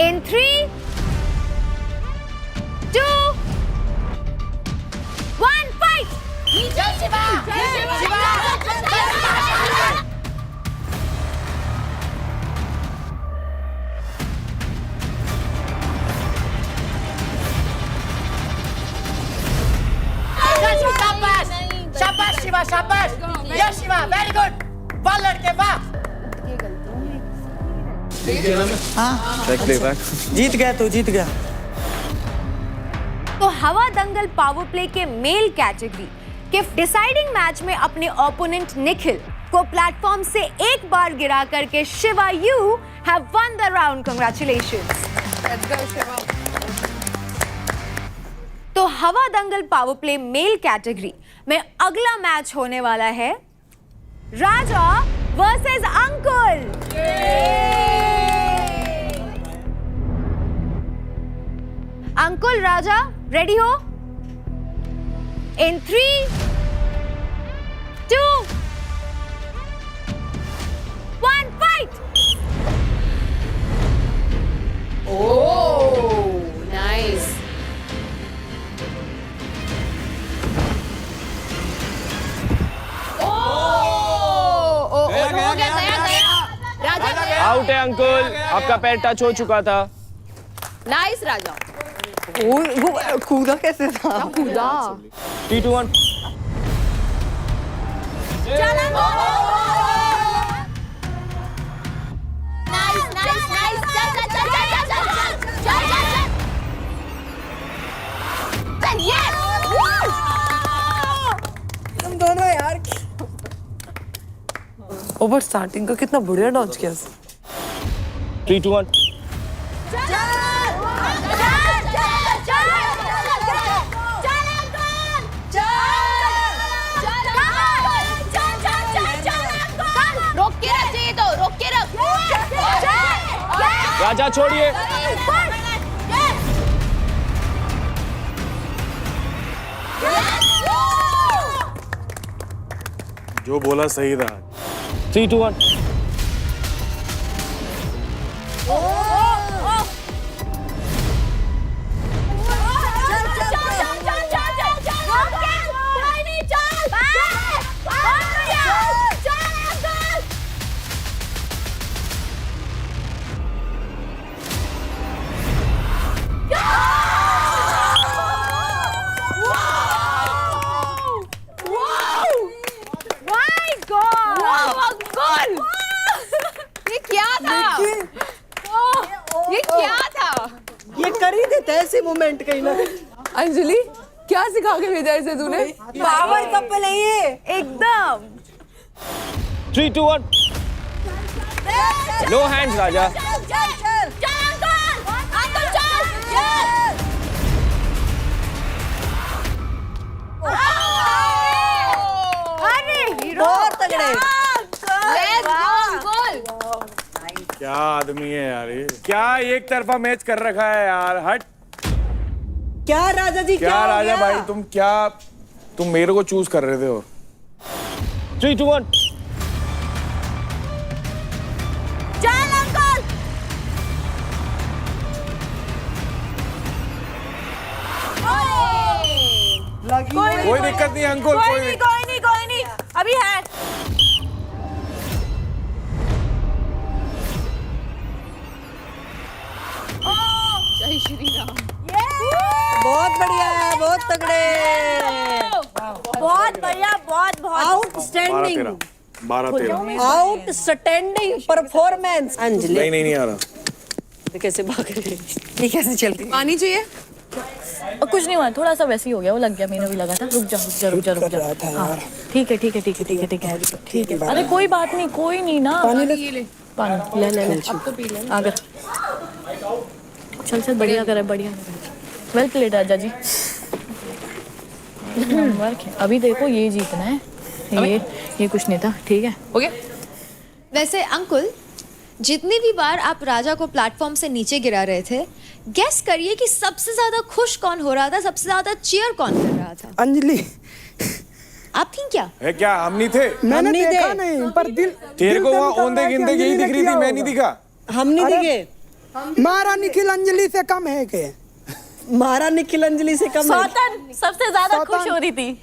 इन 3 2 1 फाइट। जय शिवा, जय शिवा, शाबाश, शाबाश शिवा, शाबाश, जय शिवा, वेरी गुड, वाह लड़के वाह। हाँ, जीत गया तू, जीत गया। तो हवा दंगल पावर प्ले के मेल कैटेगरी के डिसाइडिंग मैच में अपने ओपोनेंट निखिल को प्लेटफॉर्म से एक बार गिरा करके Shiva you have one the round. Congratulations. Let's go Shiva. तो हवा दंगल पावर प्ले मेल कैटेगरी में अगला मैच होने वाला है राजा वर्सेस अंकुल। अंकुल राजा रेडी हो? इन 3 2 1 फाइट। Oh nice. आउट है अंकुल, आपका पैर टच हो चुका था। नाइस राजा। वो कूदा कैसे था? कूदा 3 2 1 तुम दोनों यार। ओवर स्टार्टिंग का कितना बढ़िया डॉज किया। 3 2 1 रोक के रख चाहिए तो रोक के रख। राजा छोड़िए। जो बोला सही रहा। 3 2 1 ये कर ही देता है ऐसे मोमेंट कहीं ना। अंजलि क्या सिखा के भेजा इसे तूने? पावर कपल है ये एकदम। 3 2 1 नो हैंड्स राजा। बहुत तगड़े। क्या आदमी है यार ये, क्या एक तरफा मैच कर रखा है यार। हट क्या राजा जी, क्या हो राजा गया? भाई तुम मेरे को चूज कर रहे थे। और 3, 2, 1 चल अंकल। कोई दिक्कत नहीं अंकुल, कोई नहीं अभी है। जय श्री राम। बहुत बढ़िया है, बहुत तगड़े, बहुत बढ़िया, बहुत आउटस्टैंडिंग, 12-13 आउटस्टैंडिंग परफॉर्मेंस। अंजलि नहीं आ रहा। कैसे भाग रही है? ये कैसे चलती पानी चाहिए? कुछ नहीं हुआ, थोड़ा सा वैसे ही हो गया, वो लग गया, मैंने भी लगा था। रुक जा। हाँ, ठीक है। अरे कोई बात नहीं, कोई नहीं ना। पानी ले अब तो पी ले। आगे चल बढ़िया करे। वेल प्लेड राजा जी। वर्क है। अभी देखो ये जीतना है, ये कुछ नहीं था। ठीक है, ओके। वैसे अंकुल, जितनी भी बार आप राजा को प्लेटफॉर्म से नीचे गिरा रहे थे, गेस करिए कि सबसे ज्यादा खुश कौन हो रहा था, सबसे ज्यादा चीयर कौन कर रहा था? अंजलि। आप थी क्या? है क्या? हम नहीं थे। मैंने देखा नहीं, पर दिल तेरे को वहाँ औंधे गिंधे यही दिख रही थी, मैं नहीं दिखा। हम नहीं दिखे। मारा निखिल अंजलि से कम है के? मारा निखिल अंजलि से कम है। सौतन सबसे ज्यादा खुश हो रही थी।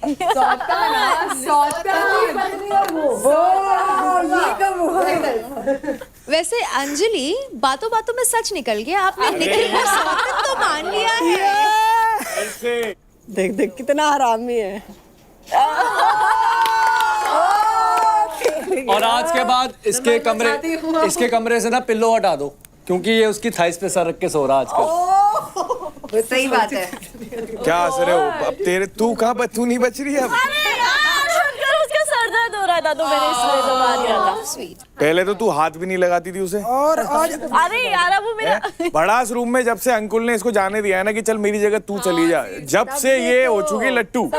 वैसे अंजलि, बातों बातों में सच निकल गया, आपने निखिल को सौतन तो मान लिया है। देख कितना हरामी है। और आज के बाद इसके कमरे से ना पिल्लो हटा दो, क्योंकि ये उसकी थाइस पे सर रख के सो रहा आजकल। सही बात है। क्या हंस रहे हो? अब तू नहीं बच रही है अब। उसका सर दर्द हो रहा था तो मैंने इसलिए तो बात किया था। पहले तो तू हाथ भी नहीं लगाती थी उसे। और आज अरे यार, वो मेरा बड़ास रूम में जब से अंकुल ने इसको जाने दिया है ना कि चल मेरी जगह तू चली जा, जब से ये हो चुकी लट्टू,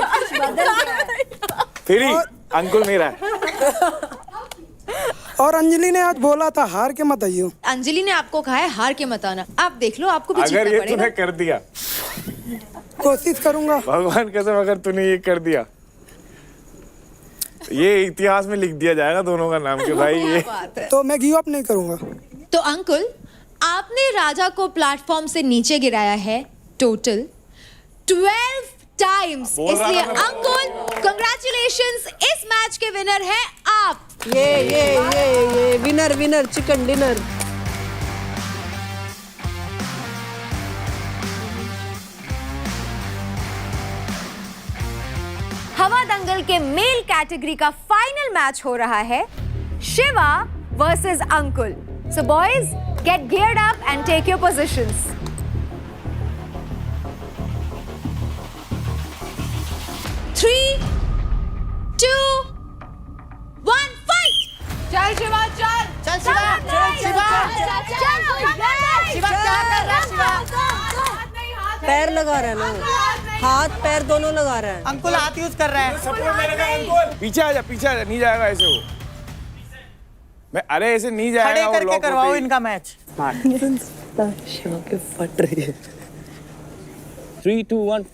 फिर ही अंकुल मेरा है। और अंजलि ने आज बोला था हार के मत आइयो। अंजलि ने आपको कहा है हार के मत आना। आप देख लो, आपको भी अगर जीतना ये पड़ेगा। तूने कर दिया, कोशिश करूंगा भगवान कसम, अगर तूने ये कर दिया, ये इतिहास में लिख दिया जाएगा दोनों का नाम के भाई ये। तो मैं गिव अप नहीं करूंगा। तो अंकुल, आपने राजा को प्लेटफॉर्म से नीचे गिराया है टोटल 12 टाइम्स। इसलिए अंकुल, कंग्रेचुलेशंस, इस मैच के विनर हैं आप। ये विनर चिकन डिनर। हवा दंगल के मेल कैटेगरी का फाइनल मैच हो रहा है Shiva versus Ankul. So boys, get geared up and take your positions. Three, 2, 1, fight! चल शिवा, चल शिवा, शिवा क्या कर रहा है? शिवा पैर लगा रहा है ना, हाथ पैर दोनों लगा रहा है। अंकुल हाथ यूज कर रहा है। पीछे आ जा, नहीं जाएगा ऐसे वो। अरे ऐसे नहीं जाएगा। खड़े करके करवाओ इनका मैच। शिवा के फट रही है। 3, 2, 1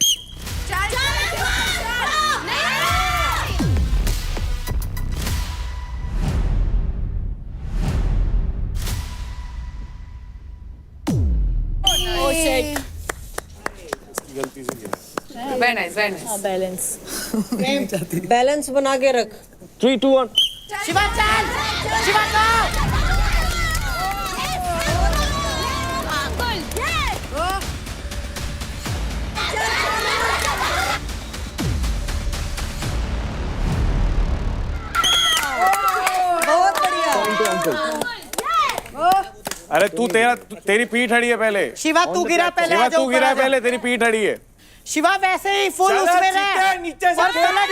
गलती से गिरा। Very nice. बैलेंस बना के रख। 3, 2, 1 शिवा चल, शिवा चल। बहुत बढ़िया। अरे तेरी पीठ हड़ी है पहले। शिवा तू गिरा पहले। शिवा तू गिरा पहले, तेरी पीठ हड़ी है। शिवा वैसे ही फुल उसमें रह। नीचे से और पलट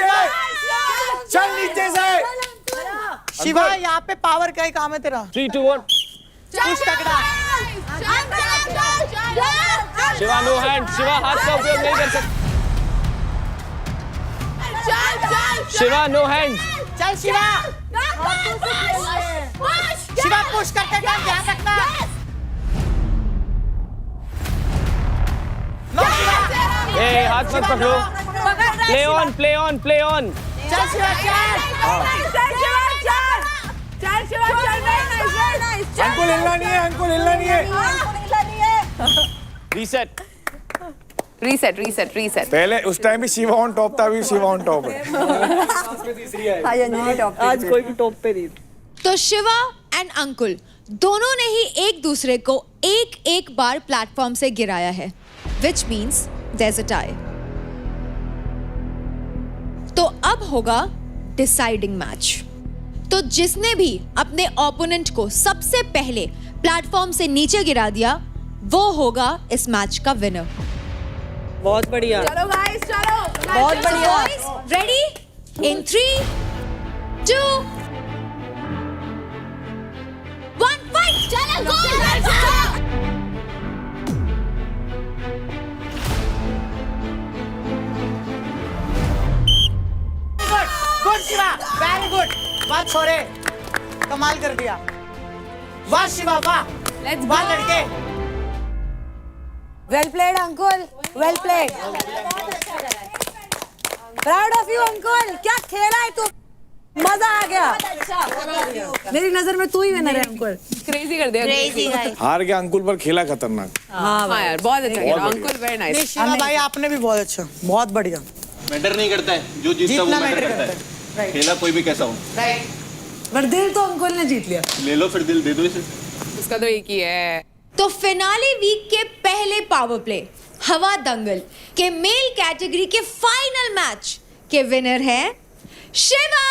चल नीचे से। शिवा यहाँ पे पावर का ही काम है तेरा। 3, 2, 1 पुश तगड़ा। शिवा नो हैंड, शिवा हाथ का उपयोग नहीं कर सकता। Shiva no hand. चल शिवा। शिवा पुश करते टाइम ध्यान रखना। लो शिवा। ए हाथ मत पकड़ो। Play on, play on, play on. चल शिवा चल। अंकुल हिलना नहीं है, अंकुल हिलना नहीं है। रीसेट। Reset reset reset. पहले उस टाइम भी शिवा ऑन टॉप था, अभी शिवा ऑन टॉप है। आज कोई भी टॉप पे नहीं। तो शिवा एंड अंकुल दोनों ने ही एक दूसरे को एक एक बार प्लेटफॉर्म से गिराया है, which means there is a tie. तो अब होगा डिसाइडिंग मैच। तो जिसने भी अपने ओपोनेंट को सबसे पहले प्लेटफॉर्म से नीचे गिरा दिया वो होगा इस मैच का विनर। बहुत बढ़िया। चलो गाइस चलो। बहुत बढ़िया। Ready in 3, 2, 1 fight. चलो go. Good Shiva, very good. वाह छोरे, कमाल कर दिया। वाह शिवा वाह। लेट्स वाह लड़के। Well played Ankul, well played. Proud of you Ankul, क्या खेला है तू, मजा आ गया। मेरी नजर में तू ही विनर है अंकुल। क्रेजी कर दिया। हार गया अंकुल पर खेला खतरनाक। हाँ यार बहुत अच्छा खेला अंकुल, वेरी नाइस। शिवा भाई आपने भी बहुत अच्छा, बहुत बढ़िया। मैटर नहीं करता है, जो जीतता वो मैटर करता है। खेला कोई भी कैसा हो। पर दिल तो अंकुल ने जीत लिया। ले लो फिर, दिल दे दो इसे। उसका तो एक ही है। तो फिनाले वीक के पहले पावर प्ले हवा दंगल के मेल कैटेगरी के फाइनल मैच के विनर हैं शिवा।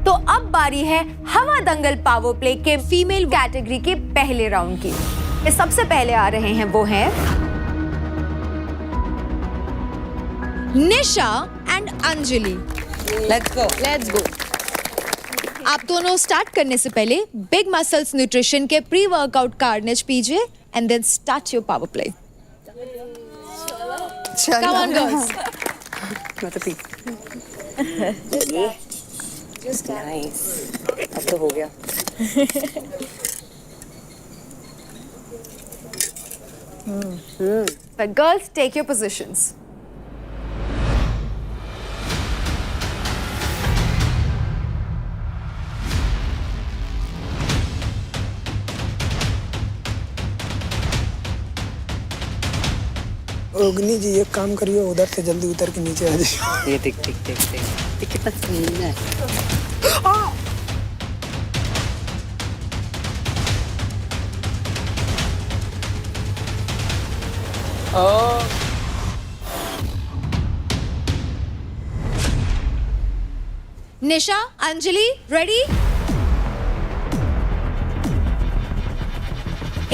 तो अब बारी है हवा दंगल पावर प्ले के फीमेल कैटेगरी के पहले राउंड की। सबसे पहले आ रहे हैं वो हैं Nisha and Anjali. Let's go, let's go. आप दोनों स्टार्ट करने से पहले बिग मसल्स न्यूट्रिशन के प्री वर्कआउट कार्नेज पीजिए and then start your power play. Come on girls. Just nice. अब तो हो गया। But girls, take your positions. अग्नि जी एक काम करिए, उधर से जल्दी उतर के नीचे आ जाइए। ये टिक टिक टिक टिक ये कितना सीन है। Nisha, Anjali, ready?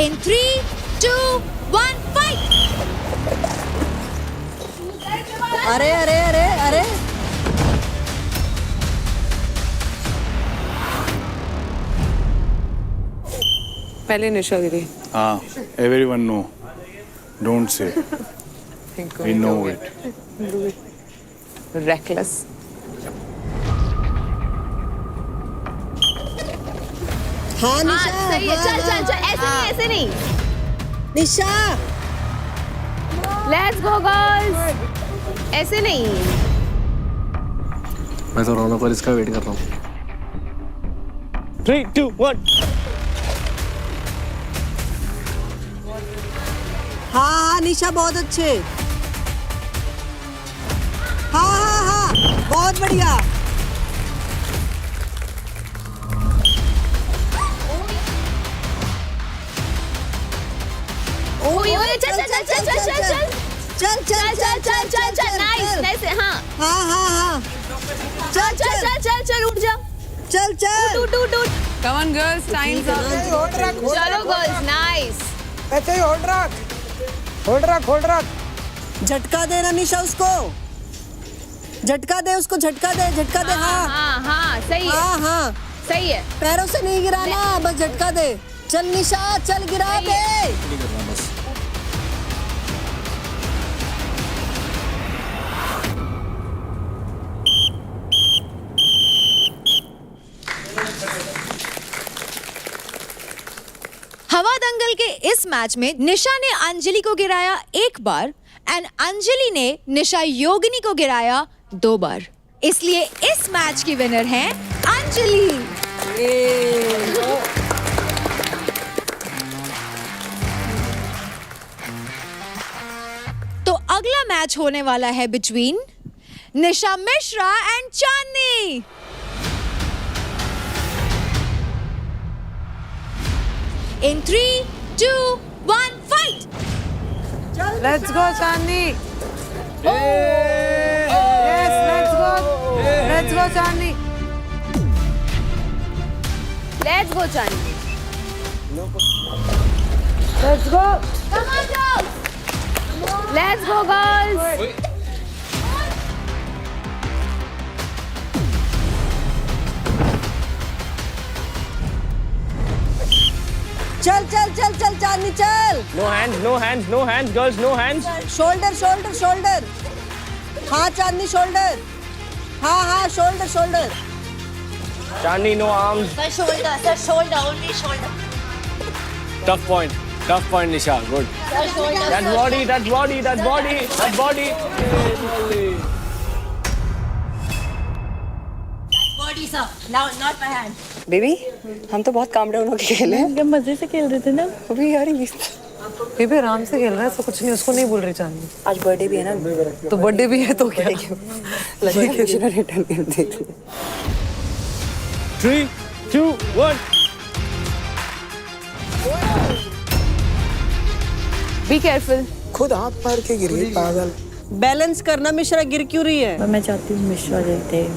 In 3, 2, 1, fight! अरे अरे अरे अरे पहले निशा दीदी। हाँ, everyone know. Don't say. We know it. Reckless. हाँ निशा, सही है। चल चल चल, ऐसे नहीं। निशा। Let's go girls. ऐसे नहीं। मैं तो रौनक और इसका वेट कर रहा हूँ। 3, 2, 1 हाँ निशा बहुत अच्छे। हाँ बहुत बढ़िया। चल चल चल चल चल चल चल चल चल चल चल चल नाइस नाइस। हाँ हाँ चल चल चल चल चल उठ जा। चल चल Come on girls, time's up. चलो गर्ल्स, नाइस। ऐसे ही होल्ड रख। झटका दे ना निशा उसको, झटका दे उसको, झटका दे। हाँ, सही है। हाँ सही है। पैरों से नहीं गिराना, बस झटका दे। चल निशा, चल गिरा दे। हवा दंगल के इस मैच में निशा ने अंजलि को गिराया 1 बार एंड अंजलि ने निशा योगिनी को गिराया 2 बार। इसलिए इस मैच की विनर हैं अंजलि। तो अगला मैच होने वाला है between Nisha Mishra and Chandni. In 3, 2, 1, fight! Let's go Chandni. Yes, let's go Chandni. Let's go Chandni. Let's go। Come on girls। Let's go girls। चल चांदनी चल। No hands, girls, no hands. Shoulder. हाँ चांदनी shoulder. हाँ shoulder. Chandni, no arms. Sir, shoulder, only shoulder. Tough point, Nisha. Good. Sir, shoulder. That body. Body, sir. Now, not my hand. Baby हम तो बहुत calm down होके खेले हैं। मजे से खेल रहे थे ना। अभी यार बेबी आराम से खेल रहा है, तो कुछ नहीं, उसको नहीं बोल रही चांदनी। आज बर्थडे भी है ना, तो बर्थडे भी है तो क्या? रिटर्न देख 3, 2, 1. Be careful. खुद हाथ मार के गिरी पागल। बैलेंस करना मिश्रा, गिर क्यों रही है? मैं चाहती हूँ मिश्रा जीते।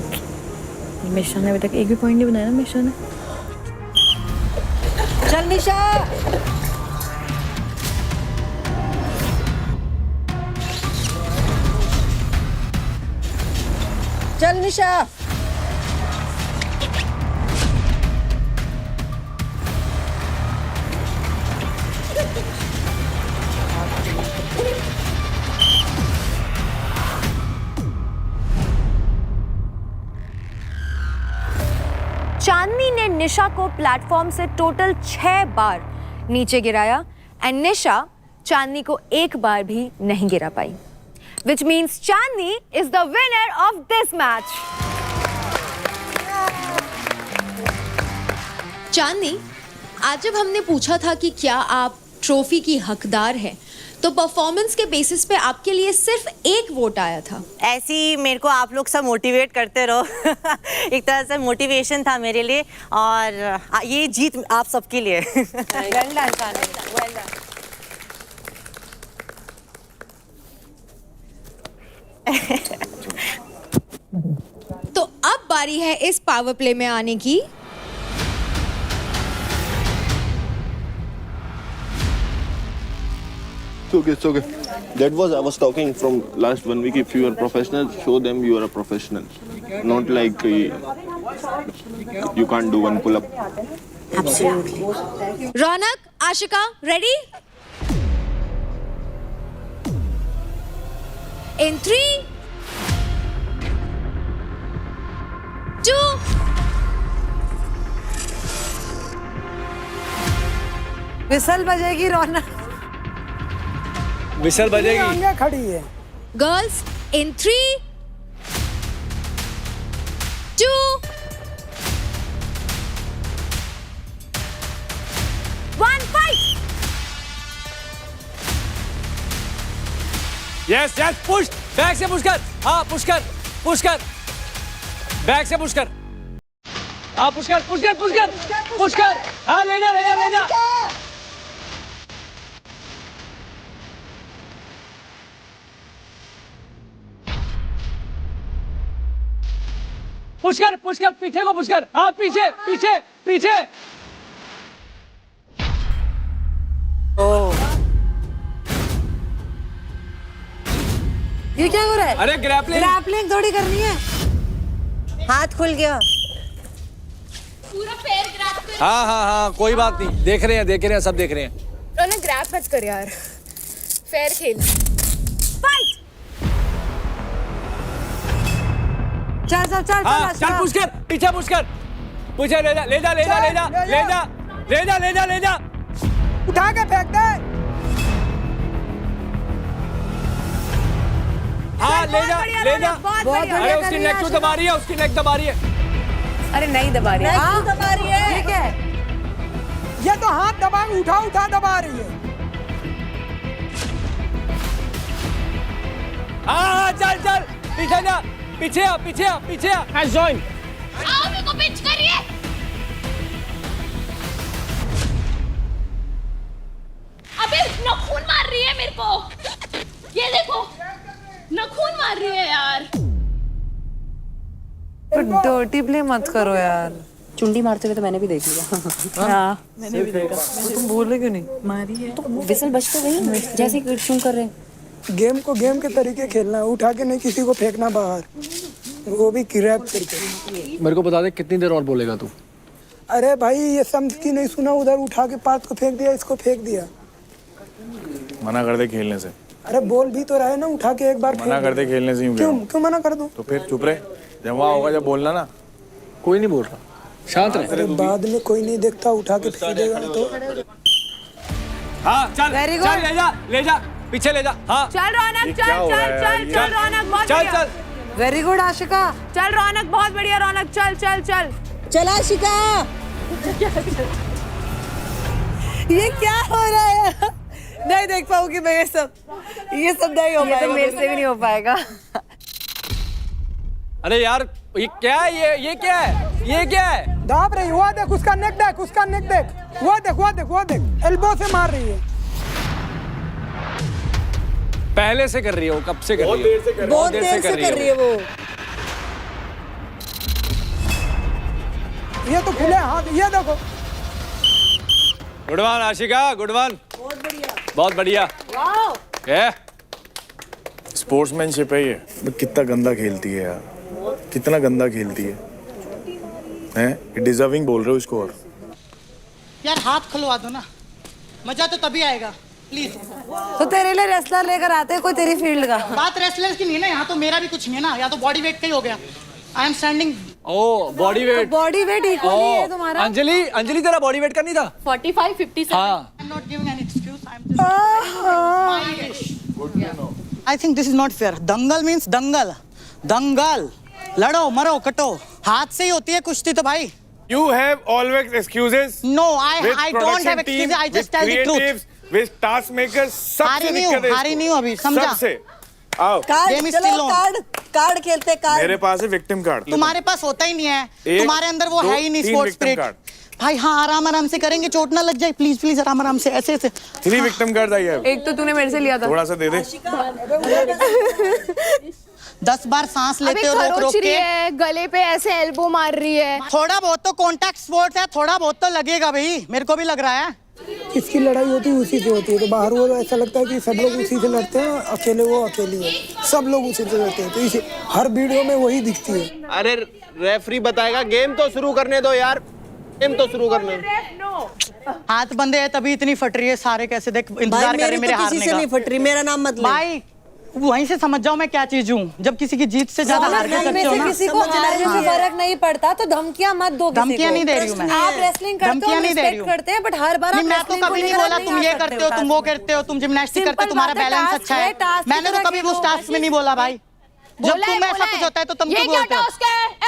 मिश्रा ने अभी तक एक भी पॉइंट नहीं बनाया ना मिश्रा ने। चल निशा। चल निशा। चांदनी ने निशा को प्लेटफॉर्म से टोटल 6 बार नीचे गिराया एंड निशा चांदनी को 1 बार भी नहीं गिरा पाई, which means Chandni is the winner of this match. चांदनी, आज जब हमने पूछा था कि क्या आप ट्रॉफी की हकदार हैं, तो परफॉर्मेंस के बेसिस पे आपके लिए सिर्फ 1 वोट आया था। ऐसे ही मेरे को आप लोग सब मोटिवेट करते रहो। एक तरह से मोटिवेशन था मेरे लिए, और ये जीत आप सबके लिए। Well done, चांदनी। Well done. तो अब बारी है इस पावर प्ले में आने की। It's okay. That was, I was talking from last 1 week. If you are professional, show them you are a professional. Not like you can't do one pull-up. Absolutely. Raunak, Ashika, ready? In 3, 2, whistle बजेगी Raunak. Whistle बजेगी। आगे खड़ी है। girls, in 3, 2, 1, fight! Yes push, back से push कर। हाँ push कर back से पुश कर। हाँ पुश कर। हाँ ले जा। पुश कर पीछे को पुश कर हाँ पीछे पीछे पीछे ये क्या हो रहा है? अरे ग्रैपलिंग ग्रैपलिंग थोड़ी करनी है। हाथ खुल गया। पूरा पैर ग्रैब कर। हाँ कोई बात नहीं, देख रहे हैं सब देख रहे हैं। रौनक ग्रैब मत कर यार, फेयर खेल। फाइट। चल पुश कर पीछे पुश कर पीछे ले जा उठा के फेंक दे। हाँ ले जा अरे उसकी नेक क्यों दबा रही है, उसकी नेक दबा रही है। अरे नहीं दबा रही है। नहीं दबा रही है। ये क्या है? ये तो हाथ दबा उठा दबा रही है। हाँ चल पीछे जा पीछे आ जॉइन आओ मेरे को पिंच करिए। अबे नखून मार रही है मेरे को, ये देखो नखून मार रही है यार। डर्टी प्ले मत करो यार। चुंडी मारते हुए तो मैंने भी देख लिया। हाँ मैंने भी देखा। तुम बोल रहे क्यों नहीं? मारी है तो विसल बजते गई जैसे क्यों कर रहे हैं। गेम को गेम के तरीके खेलना है, उठा के नहीं किसी को फेंकना बाहर, वो भी ग्रैब करके। मेरे को बता दे कितनी देर और बोलेगा तू? अरे भाई ये समझ की नहीं सुना, उधर उठा के पार्थ को फेंक दिया, इसको फेंक दिया। मना कर दे खेलने से। अरे बोल भी तो रहा है ना, उठा के एक बार मना कर दे खेलने से। क्यों मना कर दूं? तो फिर चुप रहे, जब वहाँ होगा जब बोलना ना। कोई नहीं बोल रहा, शांत रहे। बाद में कोई नहीं देखता, उठा के फेंक देगा तो। हाँ चल Very good. ले जा पीछे ले जा। हाँ चल रौनक, चल रौनक, बहुत बढ़िया। Very good Ashika. चल रौनक, बहुत बढ़िया रौनक, चल। चला शिका। ये क्या हो रहा है? नहीं देख पाऊंगी मैं ये सब नहीं हो पाएगा। तो मेरे से भी नहीं हो पाएगा। अरे यार ये क्या है? ये क्या है? दाब रही, वो देख उसका नेक देख, वो देख एल्बो से मार रही है। पहले से कर रही है वो, कब से कर रही है? बहुत देर से कर रही है वो। ये तो खुले हाथ, ये देखो। Good one Ashika, good one. बहुत बढ़िया। स्पोर्ट्समैनशिप है ये। कितना गंदा खेलती है यार, कितना गंदा खेलती है। हैं डिजर्विंग बोल रहे हो इसको। और यार हाथ खुलवा दो ना, मजा तो तभी आएगा प्लीज। तो तेरे लिए रेसलर लेकर आते हैं कोई तेरी फील्ड का। बात रेसलर्स की नहीं है ना, यहाँ तो मेरा भी कुछ नहीं है ना, या तो बॉडी वेट का ही हो गया। I am standing. ओ बॉडी वेट इक्वली है तुम्हारा। अंजलि तेरा बॉडी वेट का नहीं था? 45, 57। हाँ I am not giving any excuse, I am just I think this is not fair. Dangal means dangal, लड़ो मरो कटो, हाथ से ही होती है कुश्ती तो भाई। You have always excuses. No, I don't have excuses. I just tell the truth. With task makers, सबसे दिक्कत है। हारी नहीं हूँ अभी, समझा? सबसे। आओ। कार्ड खेलते कार्ड। मेरे पास है विक्टिम कार्ड। तुम्हारे पास होता ही नहीं है, तुम्हारे अंदर वो है ही नहीं स्पोर्ट्स स्पिरिट। भाई हाँ आराम से करेंगे, चोट ना लग जाए प्लीज आराम से ऐसे 3 विक्टिम कार्ड आई है। एक तो तूने मेरे से लिया था। थोड़ा सा दे दे। 10 बार सांस लेते हो रोक के, गले पे ऐसे एल्बो मार रही है। थोड़ा बहुत तो कॉन्टैक्ट स्पोर्ट्स है, थोड़ा बहुत तो लगेगा भाई, मेरे को भी लग रहा है। किसकी लड़ाई होती है उसी से होती है, तो बाहर वो ऐसा लगता है कि सब लोग उसी से लड़ते हैं, अकेले वो अकेली है, सब लोग उसी से लड़ते हैं, तो इसे हर वीडियो में वही दिखती है। अरे रेफरी बताएगा, गेम तो शुरू करने दो यार, गेम तो शुरू करने। हाथ बंदे है तभी इतनी फट रही है, सारे कैसे देख इंतजार कर रहे मेरे हारने का। किसी से नहीं फट रही, मेरा नाम मत ले भाई, वहीं से समझ जाओ मैं क्या चीज हूँ, जब किसी की जीत से ज्यादा हार के सकते हो ना। किसी को हारने से फर्क नहीं पड़ता, तो धमकियां मत दो। धमकियां नहीं दे रही हूँ मैं। आप रेसलिंग करते हो, रिस्पेक्ट करते हैं, बट हर बार मैं तो कभी नहीं बोला तुम ये करते हो, तुम वो करते हो, तुम जिम्नास्टिक करते हो, तुम्हारा बैलेंस अच्छा है। मैंने तो कभी उस टास्क में नहीं बोला भाई। जब तुम ऐसा कुछ होता है तो तुम क्यों बोलते हो?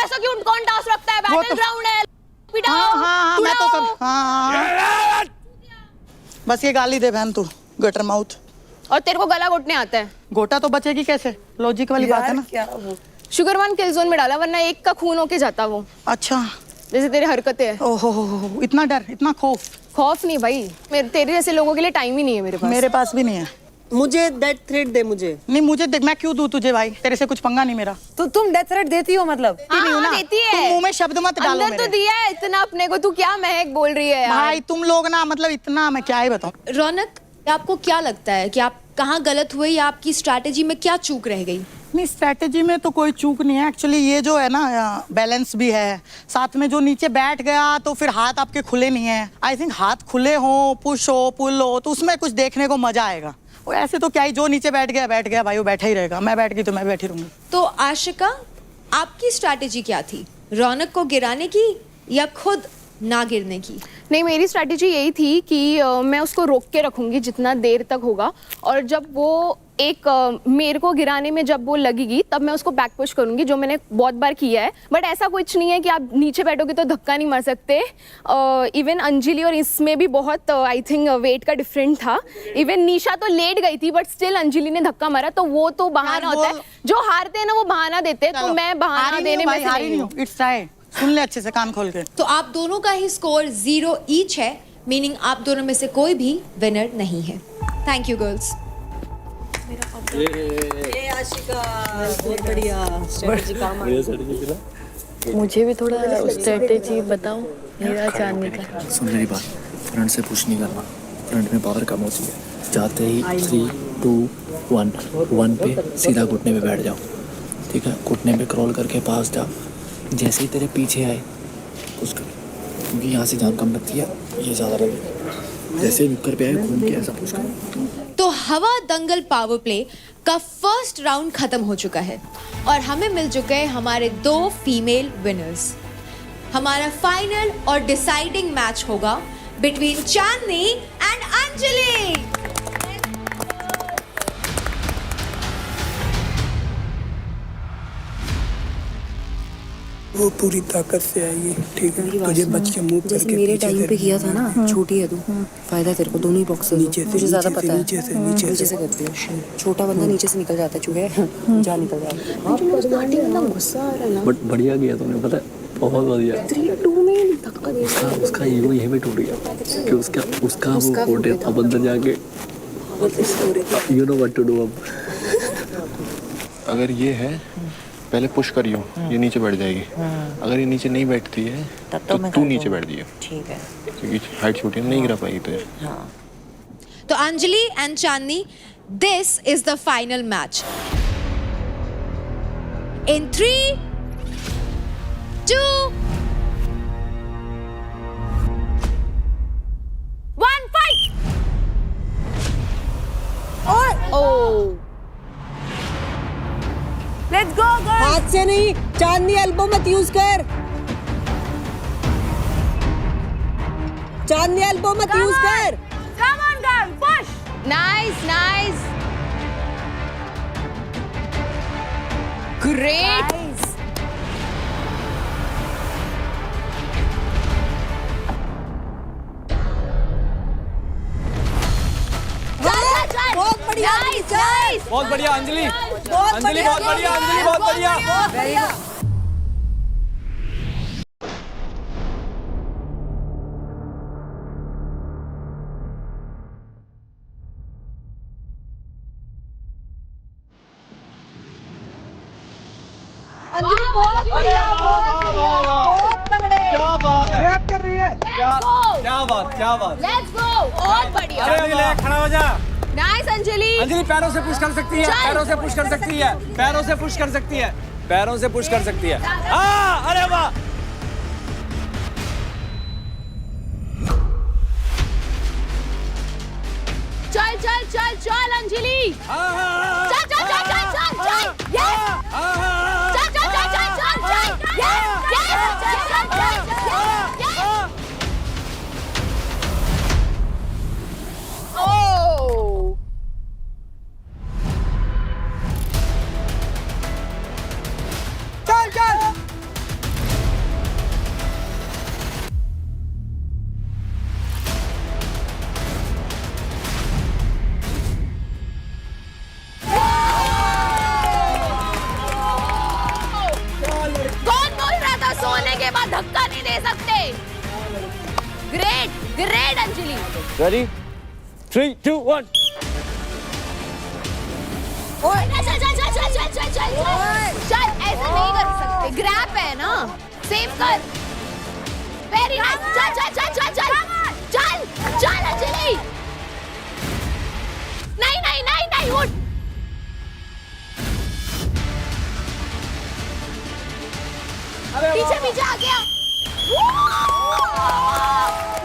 ऐसा क्यों कौन टास्क रखता है? बैटल ग्राउंड है, पिटाओ। हाँ मैं तो हाँ बस ये गाली दे बहन तू, गटर माउथ। और तेरे को गला घोटने आता है। घोटा तो बचेगी कैसे, लॉजिक वाली बात है ना। शुगर 1 किल जोन में डाला, वरना एक का खून होके जाता वो। अच्छा जैसे तेरी हरकतें है। ओहो इतना डर, इतना खौफ नहीं भाई, तेरे जैसे लोगों के लिए टाइम ही नहीं है मेरे पास। मेरे पास भी नहीं है। मुझे डेथ थ्रेट दे मुझे। नहीं मुझे देख, मैं क्यों दूं तुझे भाई, तेरे से कुछ पंगा नहीं मेरा। तो तुम डेथ थ्रेट देती हो मतलब? नहीं हो ना, देती है। तुम मुंह में शब्द मत डालो अंदर तो दिया है इतना अपने को, तू क्या महक बोल रही है यार। भाई तुम लोग ना मतलब इतना, मैं क्या ही बताऊं। रौनक, आपको क्या लगता है कि आप कहाँ गलत हुए या आपकी स्ट्रैटेजी में क्या चूक रह गई? नहीं स्ट्रैटेजी में तो कोई चूक नहीं है एक्चुअली, ये जो है ना बैलेंस भी है, साथ में जो नीचे बैठ गया तो फिर हाथ आपके खुले नहीं है। आई थिंक हाथ खुले हो, पुश हो, पुल हो, तो उसमें कुछ देखने को मजा आएगा। वो ऐसे तो क्या ही, जो नीचे बैठ गया भाई वो बैठा ही रहेगा, मैं बैठ गई तो मैं बैठी रहूंगी। तो आशिका, आपकी स्ट्रैटेजी क्या थी? रौनक को गिराने की या खुद ना गिरने की? नहीं, मेरी स्ट्रैटेजी यही थी कि मैं उसको रोक के रखूंगी जितना देर तक होगा, और जब वो मेरे को गिराने में जब वो लगेगी तब मैं उसको बैक पुश करूंगी, जो मैंने बहुत बार किया है। बट ऐसा कुछ नहीं है कि आप नीचे बैठोगे तो धक्का नहीं मार सकते। इवन अंजलि और इसमें भी बहुत आई थिंक वेट का डिफरेंट था। इवन निशा तो लेट गई थी बट स्टिल अंजलि ने धक्का मारा, तो वो तो बहाना होता है। जो हारते हैं ना वो बहाना देते हैं, तो मैं बहाना देने में से नहीं हूँ। इट्स राइट, सुन ले अच्छे से कान खोल के। तो आप दोनों का ही स्कोर 0 ईच है, मीनिंग आप दोनों में से कोई भी विनर नहीं है। Thank you girls. ये आशिका बहुत बढ़िया स्ट्रेटजी काम आ रही है। मुझे भी थोड़ा स्ट्रेटेजी बताओ मेरा चांदनी का। सुन मेरी बात, फ्रंट से पुश नहीं करना, फ्रंट में पावर कम होती है। जाते ही 3, 2, 1 पे सीधा घुटने पे बैठ जाओ, ठीक है? घुटने पे क्रॉल करके पास जा, जैसे ही तेरे पीछे आए पुश कर, क्योंकि यहाँ से जान कम लगती है, ये ज़्यादा लगेगा। जैसे नुक्कर पे आए घूम के ऐसा पुश कर। तो हवा दंगल पावर प्ले का फर्स्ट राउंड खत्म हो चुका है और हमें मिल चुके हैं हमारे 2 फीमेल विनर्स। हमारा फाइनल और डिसाइडिंग मैच होगा बिटवीन चांदनी एंड अंजलि। वो पूरी ताकत से आएगी, ठीक है? तुझे बच के मूव जैसे करके मेरे पीछे टाइम पे करके किया था ना, छोटी है तू, फायदा तेरे को, दोनों ही बॉक्सर नीचे से, मुझे ज्यादा नीचे से, पता है। नीचे से, नीचे नीचे से करती है, छोटा बंदा नीचे से निकल जाता है, चूहे जा निकल जाता है। गुस्सा आ रहा है ना, बट बढ़िया किया तूने, पता है? बहुत बढ़िया। 3-2 में धक्का दे उसका ईगो यहीं पे टूट गया कि उसका वो कोटे अब अंदर जाके you know what to do. अब अगर ये है, पहले पुश करियो, ये नीचे बैठ जाएगी। अगर ये नीचे नहीं बैठती है तो तू नीचे बैठ जाइए, ठीक है? क्योंकि हाइट छोटी है, नहीं गिरा पाएगी तुझे। तो Anjali and Chandni, this is the final match. In 3, 2, 1 fight. Oh let's go girls. हाथ से नहीं, चांदनी एल्बो मत यूज कर, चांदनी एल्बो मत यूज कर। Come on girl, push. Nice nice, great. बहुत बढ़िया, नाइस। बहुत बढ़िया अंजलि, बहुत अंजलि बहुत बढ़िया, अंजलि बहुत बढ़िया। Very good. अंजलि बहुत बढ़िया, बहुत तगड़े। क्या बात है, कर रही है। क्या बात। लेट्स गो, बहुत बढ़िया। अरे खड़ा हो जा। नाइस अंजलि। अंजलि पैरों से पुश कर सकती है, पैरों से पुश कर सकती है, पैरों से पुश कर सकती है, पैरों से पुश कर सकती है। हाँ, अरे वाह। चल चल चल चल अंजलि, चल चल चल चल चल चल, यस, चल चल चल चल चल चल, यस यस, चल चल चल चल, ओह चल चल। कौन बोल रहा था सोने के बाद धक्का नहीं दे सकते? Great great Anjali. रेडी 3, 2, 1। चल चल चल चल चल चल चल चल, ऐसा नहीं कर सकते, ग्रैप है ना, सेव कर। वेरी नाइस, चल चल चल चल चल चल चल अंजलि, नहीं नहीं नहीं नहीं, उठ। पीछे पीछे आ गया।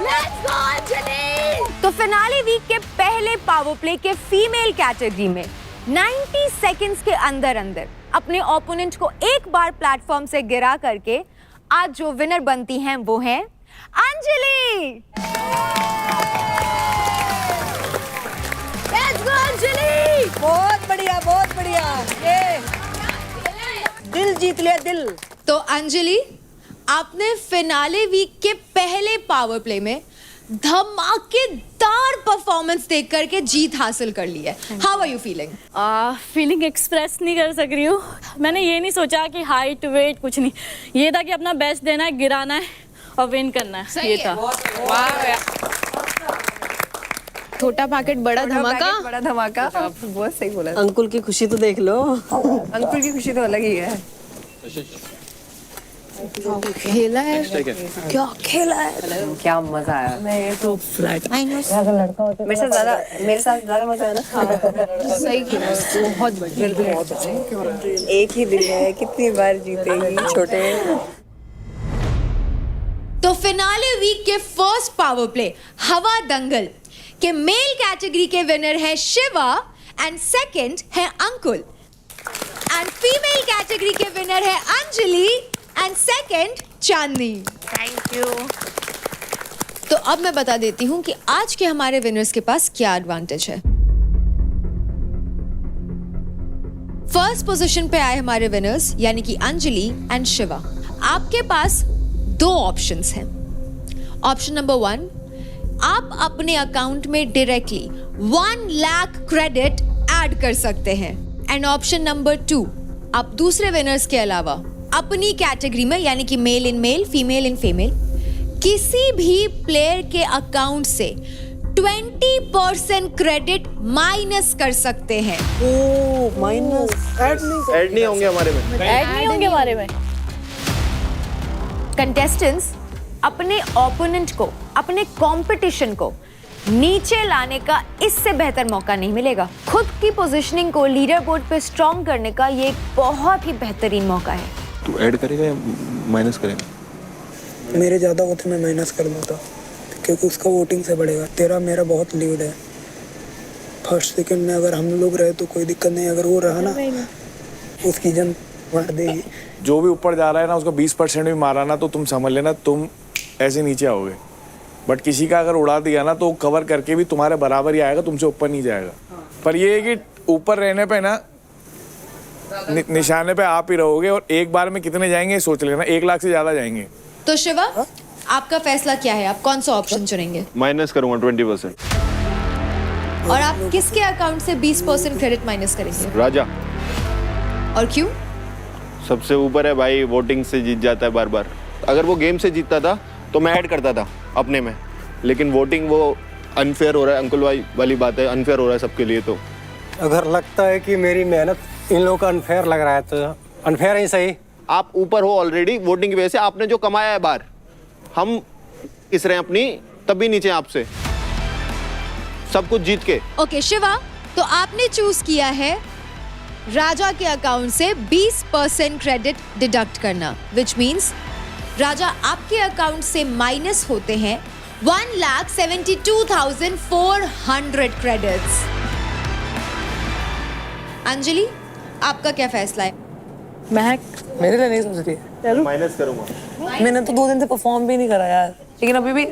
Let's go Anjali. तो फिनाले वीक के पहले पावर प्ले के फीमेल कैटेगरी में 90 सेकंड्स के अंदर अंदर अपने ओपोनेंट को एक बार प्लेटफॉर्म से गिरा करके आज जो विनर बनती हैं वो हैं अंजलि। लेट्स गो अंजलि। बहुत बढ़िया ये दिल जीत लिया, दिल। तो अंजलि, आपने फिनाले वीक के पहले पावर प्ले में धमाकेदार परफॉर्मेंस देख करके जीत हासिल कर ली है। How are you feeling? Feeling express नहीं कर सक रही हूँ। मैंने ये नहीं सोचा कि हाइट वेट कुछ नहीं, ये था कि अपना बेस्ट देना है, गिराना है और विन करना है। ये था। छोटा पैकेट बड़ा धमाका। बड़ा धमाका, बहुत सही बोला। अंकुल की खुशी तो देख लो। अंकुल की खुशी तो अलग ही है। खेला है, क्या खेला है, क्या मजा आया। मैं तो फ्लैट मेरे साथ ज्यादा मजा है ना। सही खेला, बहुत बढ़िया। एक ही दिल है, कितनी बार जीतेगी छोटे। तो फिनाले वीक के फर्स्ट पावर प्ले हवा दंगल के मेल कैटेगरी के विनर है शिवा एंड सेकंड है अंकुल, एंड फीमेल कैटेगरी के विनर है Anjali and second Chandni. Thank you. तो अब मैं बता देती हूं कि आज के हमारे विनर्स के पास क्या एडवांटेज है। फर्स्ट पोजीशन पे आए हमारे विनर्स यानी कि अंजलि एंड शिवा। आपके पास दो ऑप्शंस हैं। ऑप्शन नंबर 1, आप अपने अकाउंट में डायरेक्टली 1 लाख क्रेडिट ऐड कर सकते हैं, एंड ऑप्शन नंबर 2, आप दूसरे विनर्स के अलावा अपनी कैटेगरी में यानी कि male in male, female in female, किसी भी प्लेयर के अकाउंट से 20% क्रेडिट माइनस कर सकते हैं। ओह माइनस, ऐड नहीं होंगे हमारे में। ऐड नहीं होंगे हमारे में। कंटेस्टेंट्स अपने ओपोनेंट को, अपने कंपटीशन को नीचे लाने का इससे बेहतर मौका नहीं मिलेगा। खुद की पोजीशनिंग को लीडर बोर्ड पे स्ट्रॉन्ग करने का ये एक बहुत ही बेहतरीन मौका है। तू ऐड करेगा या माइनस करेगा? मेरे ज़्यादा होते मैं माइनस कर दूँगा क्योंकि उसका वोटिंग से बढ़ेगा। तेरा मेरा बहुत लीड है। फर्स्ट सेकंड में अगर हम लोग रहे तो कोई दिक्कत नहीं, अगर वो रहा ना उसकी जन मार देगी। जो भी ऊपर जा रहा है ना उसको 20% भी मारा ना तो तुम समझ लेना तुम ऐसे नीचे आओगे, बट किसी का अगर उड़ा दिया ना तो कवर करके भी तुम्हारे बराबर ही आएगा, तुमसे ऊपर नहीं जाएगा। पर ये है कि ऊपर रहने पे ना निशाने पे आप ही रहोगे, और एक बार में कितने जाएंगे सोच लेना, 1 लाख से ज्यादा जाएंगे। तो शिवा, आपका फैसला क्या है? आप कौन सा ऑप्शन चुनेंगे? माइनस करूंगा 20%। और आप किसके अकाउंट से 20% क्रेडिट माइनस करेंगे? राजा। और क्यों? सबसे ऊपर है भाई, वोटिंग से जीत जाता है बार बार। अगर वो गेम से जीतता था तो मैं ऐड करता था अपने में, लेकिन वोटिंग वो अनफेयर हो रहा है। अंकुल भाई वाली बात है, अनफेयर हो रहा है सबके लिए। तो अगर लगता है कि मेरी मेहनत इन लोगों का अनफेयर लग रहा है तो अनफेयर ही सही। आप ऊपर हो ऑलरेडी, वोटिंग की वजह से आपने जो कमाया है बाहर, हम इस रहे अपनी तब भी नीचे आपसे, सब कुछ जीत के। ओके शिवा, तो आपने चूज किया है राजा के अकाउंट से 20% क्रेडिट डिडक्ट करना, विच मीन्स राजा आपके अकाउंट से माइनस होते हैं 1,72,400 क्रेडिट्स। अंजलि, आपका क्या फैसला है? महक मेरे लिए नहीं सोच रही है। माइनस करूंगा। मैंने तो 2 दिन से परफॉर्म भी नहीं करा यार, लेकिन अभी भी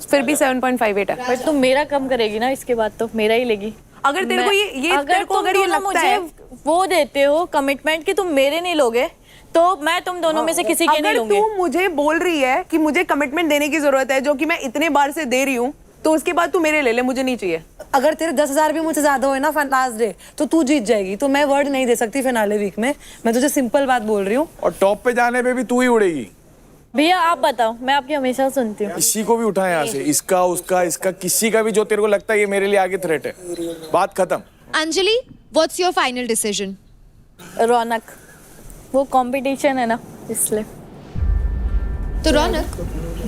फिर भी 7.58 है। बट तुम मेरा कम करेगी ना, इसके बाद तो मेरा ही लेगी। अगर तेरे को ये तेरे को अगर ये लगता है वो देते हो कमिटमेंट कि तुम मेरे नहीं लोगे, तो मैं तुम दोनों में से किसी के नहीं लूंगी। अगर तू मुझे बोल रही है कि मुझे कमिटमेंट देने की जरूरत है, जो कि मैं इतने बार से दे रही हूँ, तो उसके बाद तू मेरे ले ले, मुझे नहीं चाहिए। अगर तेरे 10,000 भी मुझसे ज्यादा हो ना लास्ट डे, तो तू जीत जाएगी। तो मैं वर्ड नहीं दे सकती फिनाले वीक में, मैं तुझे सिंपल बात बोल रही हूँ। और टॉप पे जाने पे भी तू ही उड़ेगी। भैया आप बताओ, मैं आपकी हमेशा सुनती हूँ। किसी को भी उठा यहाँ से, इसका उसका इसका, किसी का भी जो तेरे को लगता है ये मेरे लिए आगे थ्रेट है, बात खत्म। Anjali, what's your final decision? Raunak, वो कंपटीशन है ना इसलिए। तो रौनक,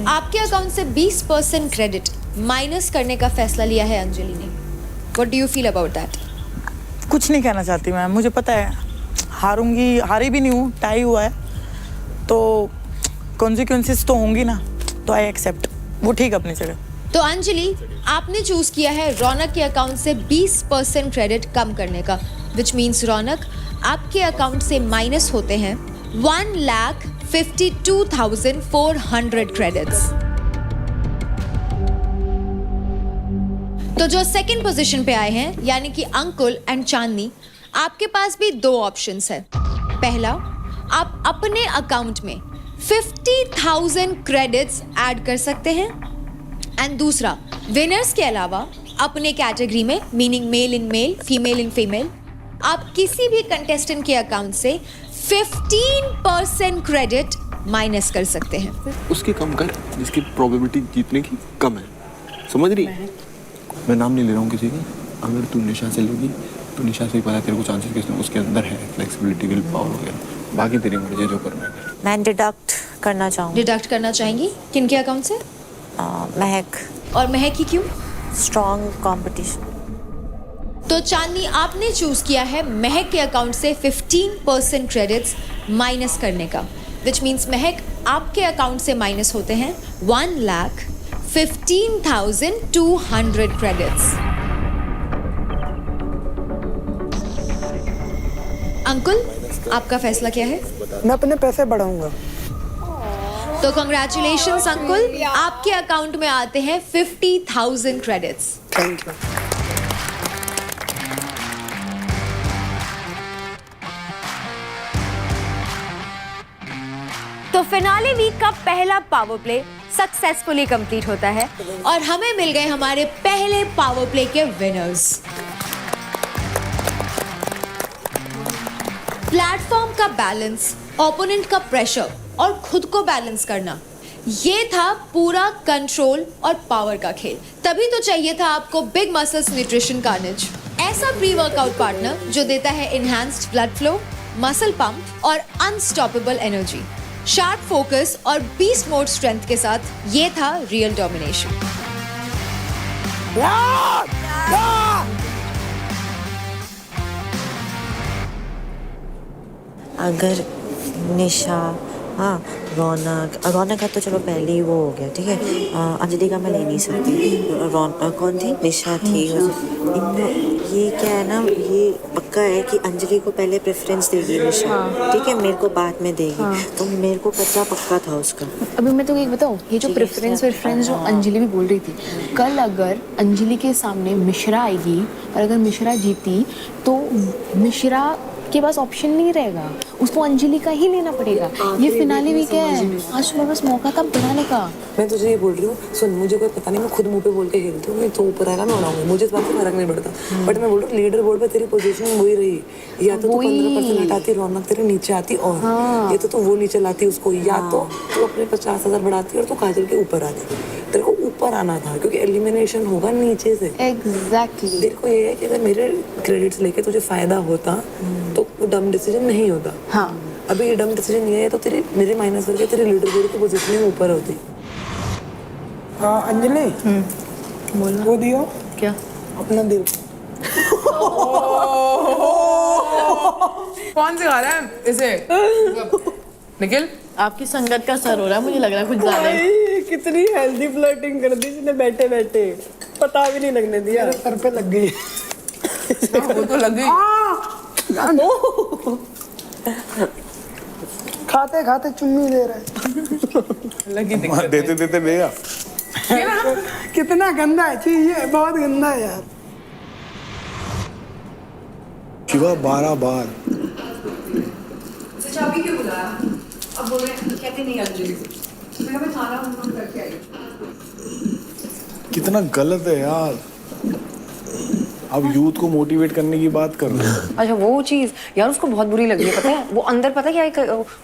आपके अकाउंट से 20% क्रेडिट माइनस करने का फैसला लिया है अंजलि ने। What do you feel about that? कुछ नहीं कहना चाहती मैं, मुझे पता है हारूंगी, हारी भी नहीं हूँ, टाई हुआ है तो कॉन्सिक्वेंसेस तो होंगी ना, तो आई एक्सेप्ट, वो ठीक अपनी जगह। तो अंजलि, आपने चूज किया है रौनक के अकाउंट से 20% क्रेडिट कम करने का, विच मीन्स रौनक, आपके अकाउंट से माइनस होते हैं 1,52,400 क्रेडिट्स। तो जो सेकंड पोजीशन पे आए हैं यानी कि अंकुल एंड चांदनी, आपके पास भी दो ऑप्शंस है। पहला, आप अपने अकाउंट में 50,000 क्रेडिट्स ऐड कर सकते हैं, एंड दूसरा, विनर्स के अलावा अपने कैटेगरी में, meaning male in male, female in female, आप किसी भी कंटेस्टेंट के अकाउंट से 15% क्रेडिट माइनस कर सकते हैं। उसकी कम कर जिसकी प्रोबेबिलिटी जीतने की कम है, समझ रही? मैं नाम नहीं ले रहा हूँ किसी का। अगर तू निशा से लेगी तो निशा से ही पता तेरे को चांसेस किसने उसके अंदर है, फ्लेक्सिबिलिटी, विल पावर वगैरह। बाकी तेरी मर्जी जो करना है। मैं डिडक्ट करना चाहूँगी। डिडक्ट करना चाहेंगी किन के अकाउंट से? महक। और महक की क्यों? Strong competition. तो चांदनी, आपने चूज किया है महक के अकाउंट से 15% क्रेडिट्स माइनस करने का, विच मीन्स महक, आपके अकाउंट से माइनस होते हैं 1,15,200 क्रेडिट्स। अंकुल, आपका फैसला क्या है? मैं अपने पैसे बढ़ाऊंगा। तो कांग्रेचुलेशंस अंकुल, आपके अकाउंट में आते हैं 50,000 क्रेडिट्स। Thank you. तो फिनाले वीक का पहला पावर प्ले सक्सेसफुली कंप्लीट होता है और हमें मिल गए हमारे पहले पावर प्ले के विनर्स। प्लेटफॉर्म का बैलेंस, ओपोनेंट का प्रेशर और खुद को बैलेंस करना, ये था पूरा कंट्रोल और पावर का खेल। तभी तो चाहिए था आपको बिग मसल्स न्यूट्रिशन कार्नेज, ऐसा प्री वर्कआउट पार्टनर जो देता है enhanced blood flow, muscle pump और अनस्टॉपेबल एनर्जी, शार्प फोकस और बीस्ट मोड स्ट्रेंथ के साथ ये था रियल डोमिनेशन। अगर निशा, हाँ रौनक का तो चलो पहले ही वो हो गया, ठीक है। अंजलि का मैं ले नहीं सकती। रौनक कौन थी? निशा थी। ये क्या है ना, ये पक्का है कि अंजलि को पहले प्रेफरेंस देगी निशा, ठीक है, मेरे को बाद में देगी। तो मेरे को पक्का था उसका। अभी मैं तो एक बताऊँ, ये जो प्रेफरेंस जो अंजलि भी बोल रही थी, कल अगर अंजलि के सामने मिश्रा आएगी और अगर मिश्रा जीती तो मिश्रा के पास ऑप्शन नहीं रहेगा, उसको अंजलि का ही लेना पड़ेगा। ये फिनाले भी क्या है, आज तुम्हें बस मौका था बनाने का। मैं तुझे ये बोल रही हूँ, सुन, मुझे कोई पता नहीं, मैं खुद मुंह पे बोल के खेलती हूँ, तो ऊपर आएगा मैं उड़ाऊंगी, मुझे इस बात से फर्क नहीं पड़ता। बट मैं बोल रही हूँ, लीडर बोर्ड पे तेरी पोजीशन वही रही, या तो तू 15% हटाती, रौनक तेरे नीचे आती, और या तो तू वो नीचे लाती उसको, या तो तू अपने 50,000 बढ़ाती और तू काजल के ऊपर आती। तेरे को ऊपर आना था क्योंकि एलिमिनेशन होगा नीचे से। एग्जैक्टली। तेरे को ये है कि अगर मेरे क्रेडिट्स लेके तुझे फायदा होता तो वो डम डिसीजन नहीं होता। हाँ, अभी ये डम डिसीजन ये है तो तेरे मेरे माइनस करके तेरे लीडर बोर्ड की पोजीशन में ऊपर होती। हाँ अंजलि, बोलना। वो दियो क्या? अपना दिल। कौन सिखा रहा है इसे? निखिल, आपकी संगत का सर हो रहा है, मुझे लग रहा है कुछ ज्यादा ही। कितनी हेल्दी फ्लर्टिंग कर दी इसने बैठे बैठे, पता भी नहीं लगने दिया। सर पे लग गई। वो तो लग गई। खाते खाते चुम्मी दे रहे। लगी देते देते बेगा। कितना गंदा है चीज, ये बहुत गंदा है यार। शिवा 12 बार चाबी क्यों बुलाया? अब बोल रहे कहते नहीं अंजलि को, मैं खाना उनको करके आई। कितना गलत है यार। अब यूथ को मोटिवेट करने की बात कर रहे हैं। अच्छा वो चीज़ यार उसको बहुत बुरी लगी है, पता है? वो अंदर पता क्या है,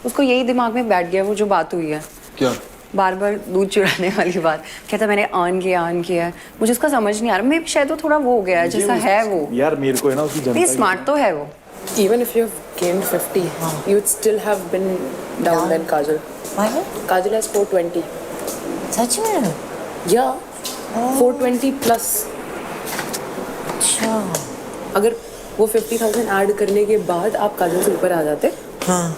उसको यही दिमाग में बैठ गया वो जो बात हुई है। क्या? बार बार दूध चुराने वाली बात, कहता मैंने अर्न किया है, मुझे उसका समझ नहीं आ रहा। मैं शायद वो थोड़ा वो हो गया है जैसा है वो। यार मेरे को है ना उसकी जनता स्मार्ट तो है वो। Even if you've gained 50, you would still have been down than Kajal. Why? Kajal has 420. सच में? Yeah, 420 plus. अच्छा। अगर वो 50,000 ऐड करने के बाद आप काजल से ऊपर आ जाते, हाँ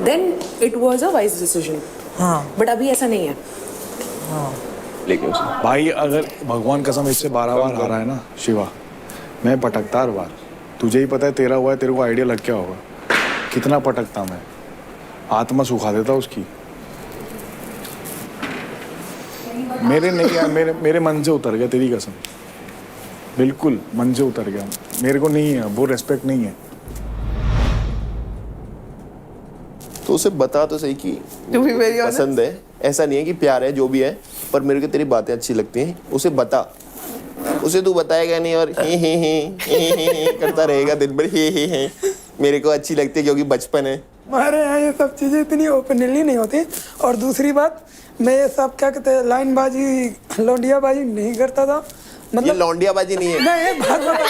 then it was a wise decision. हाँ बट अभी ऐसा नहीं है। लेकिन भाई अगर भगवान कसम इससे 12 बार हारा है ना शिवा, मैं पटकता हर बार। तुझे ही पता है, तेरा हुआ है, तेरे को आइडिया लग क्या होगा कितना पटकता मैं, आत्मा सुखा देता उसकी। मेरे नहीं यार, मेरे मन से उतर गया, तेरी कसम बिल्कुल मन से उतर गया। मेरे को नहीं है वो रेस्पेक्ट नहीं है। तो उसे बता तो सही कि To be very honest. पसंद है, ऐसा नहीं है कि प्यार है जो भी है, पर मेरे को तेरी बातें अच्छी लगती हैं। उसे बता, उसे तू बताएगा नहीं और हे करता रहेगा दिन भर हे। मेरे को अच्छी लगती है क्योंकि बचपन है। हमारे यहाँ ये सब चीज़ें इतनी ओपनली नहीं होती। और दूसरी बात, मैं ये सब क्या कहते हैं लाइनबाजी लौंडियाबाजी नहीं करता था। ये लौंडियाबाजी नहीं है। नहीं, बात बता,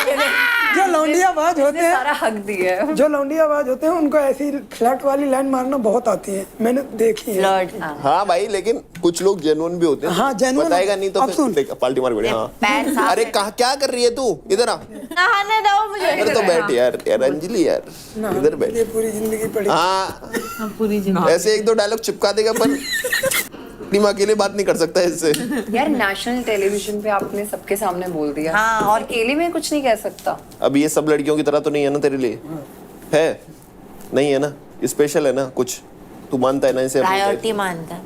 जो लौंडियाबाज होते हैं, सारा हक दिया है। जो लौंडियाबाज होते हैं उनको ऐसी फ्लैट वाली लाइन मारना बहुत आती है, मैंने देखी है। हाँ भाई, लेकिन कुछ लोग जेन्युइन भी होते हैं। हाँ, genuine बताएगा नहीं तो फिर देख पाल्टी मार पड़े। हाँ अरे कहाँ क्या कर रही है तू, इधर आ। नहाने दो मुझे। अरे तो बैठ यार अंजलि यार, इधर बैठ। ये पूरी जिंदगी पड़ी। हाँ पूरी जिंदगी ऐसे एक दो डायलॉग चिपका देगा, पर टीम अकेले बात नहीं कर सकता इससे। यार नेशनल टेलीविजन पे आपने सबके सामने बोल दिया। हाँ, और अकेले में कुछ नहीं कह सकता। अब ये सब लड़कियों की तरह तो नहीं है ना तेरे लिए, है नहीं है ना, स्पेशल है ना कुछ, तू मानता है ना इसे? प्रायोरिटी मानता है।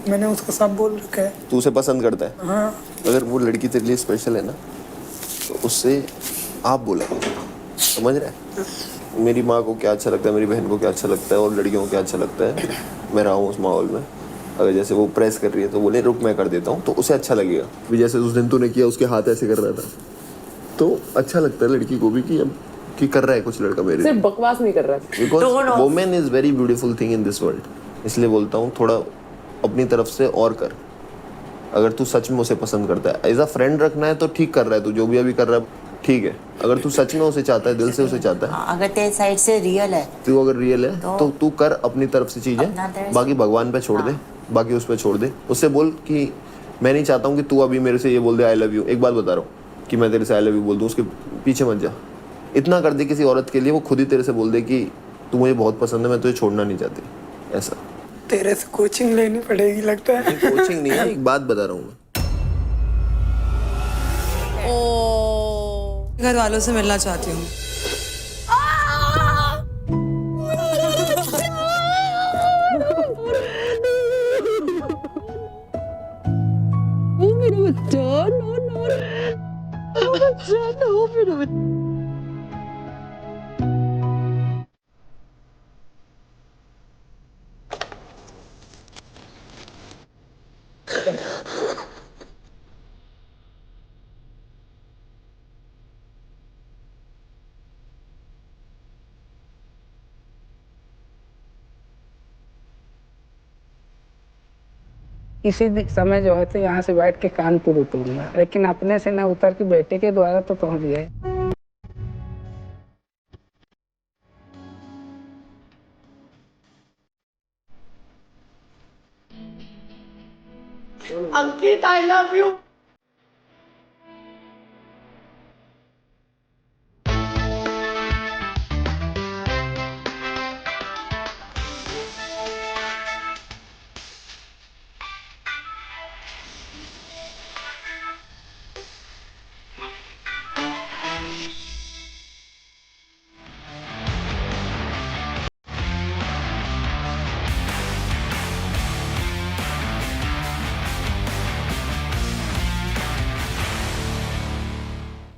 मैंने उसको सब बोल रखा है। तू उसे पसंद करता है। हाँ। अगर वो लड़की तेरे लिए स्पेशल है ना, तो उससे आप बोला, समझ रहा है? मेरी माँ को क्या अच्छा लगता है, मेरी बहन को क्या अच्छा लगता है, और लड़कियों को क्या अच्छा लगता है, मैं रहा हूँ उस माहौल में। अगर जैसे वो प्रेस कर रही है तो बोले रुक मैं कर देता हूँ, तो उसे अच्छा लगेगा। भी जैसे उस दिन तूने किया, उसके हाथ ऐसे कर रहा था, तो अच्छा लगता है लड़की को भी कि अब कि कर रहा है कुछ लड़का मेरे। सिर्फ बकवास नहीं कर रहा है। Because women is very beautiful thing in this world. इसलिए बोलता हूँ थोड़ा अपनी तरफ से और कर। अगर तू सच में उसे पसंद करता है, एज अ फ्रेंड रखना है तो ठीक कर रहा है, तू जो भी अभी कर रहा है ठीक है। अगर तू सच में उसे चाहता है, दिल से उसे चाहता है, अगर तेरे साइड से रियल है, तू अगर रियल है तो तू कर अपनी तरफ से चीजें, बाकी भगवान पे छोड़ दे, बाकी उस पर छोड़ दे। उससे बोल कि मैं नहीं चाहता हूँ कि तू अभी मेरे से ये बोल दे आई लव यू। एक बात बता रहा हूँ कि मैं तेरे से आई लव यू बोल दूँ, उसके पीछे मत जा। इतना कर दे किसी औरत के लिए, वो खुद ही तेरे से बोल दे कि तू मुझे बहुत पसंद है, मैं तुझे छोड़ना नहीं चाहती। ऐसा तेरे से कोचिंग लेनी पड़ेगी लगता है। कोचिंग नहीं है, एक बात बता रहा हूँ मैं। घर वालों से मिलना चाहती हूँ। मेरा बच्चा, नो बच्चा, नो मेरा बच्चा। किसी भी समय जो है तो यहाँ से बैठ के कानपुर उतरूंगा, लेकिन अपने से ना उतर के बेटे के द्वारा तो पहुँच गए। अंकित, I love you.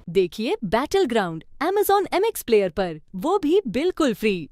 देखिए battle ground Amazon MX player पर, वो भी बिल्कुल फ्री।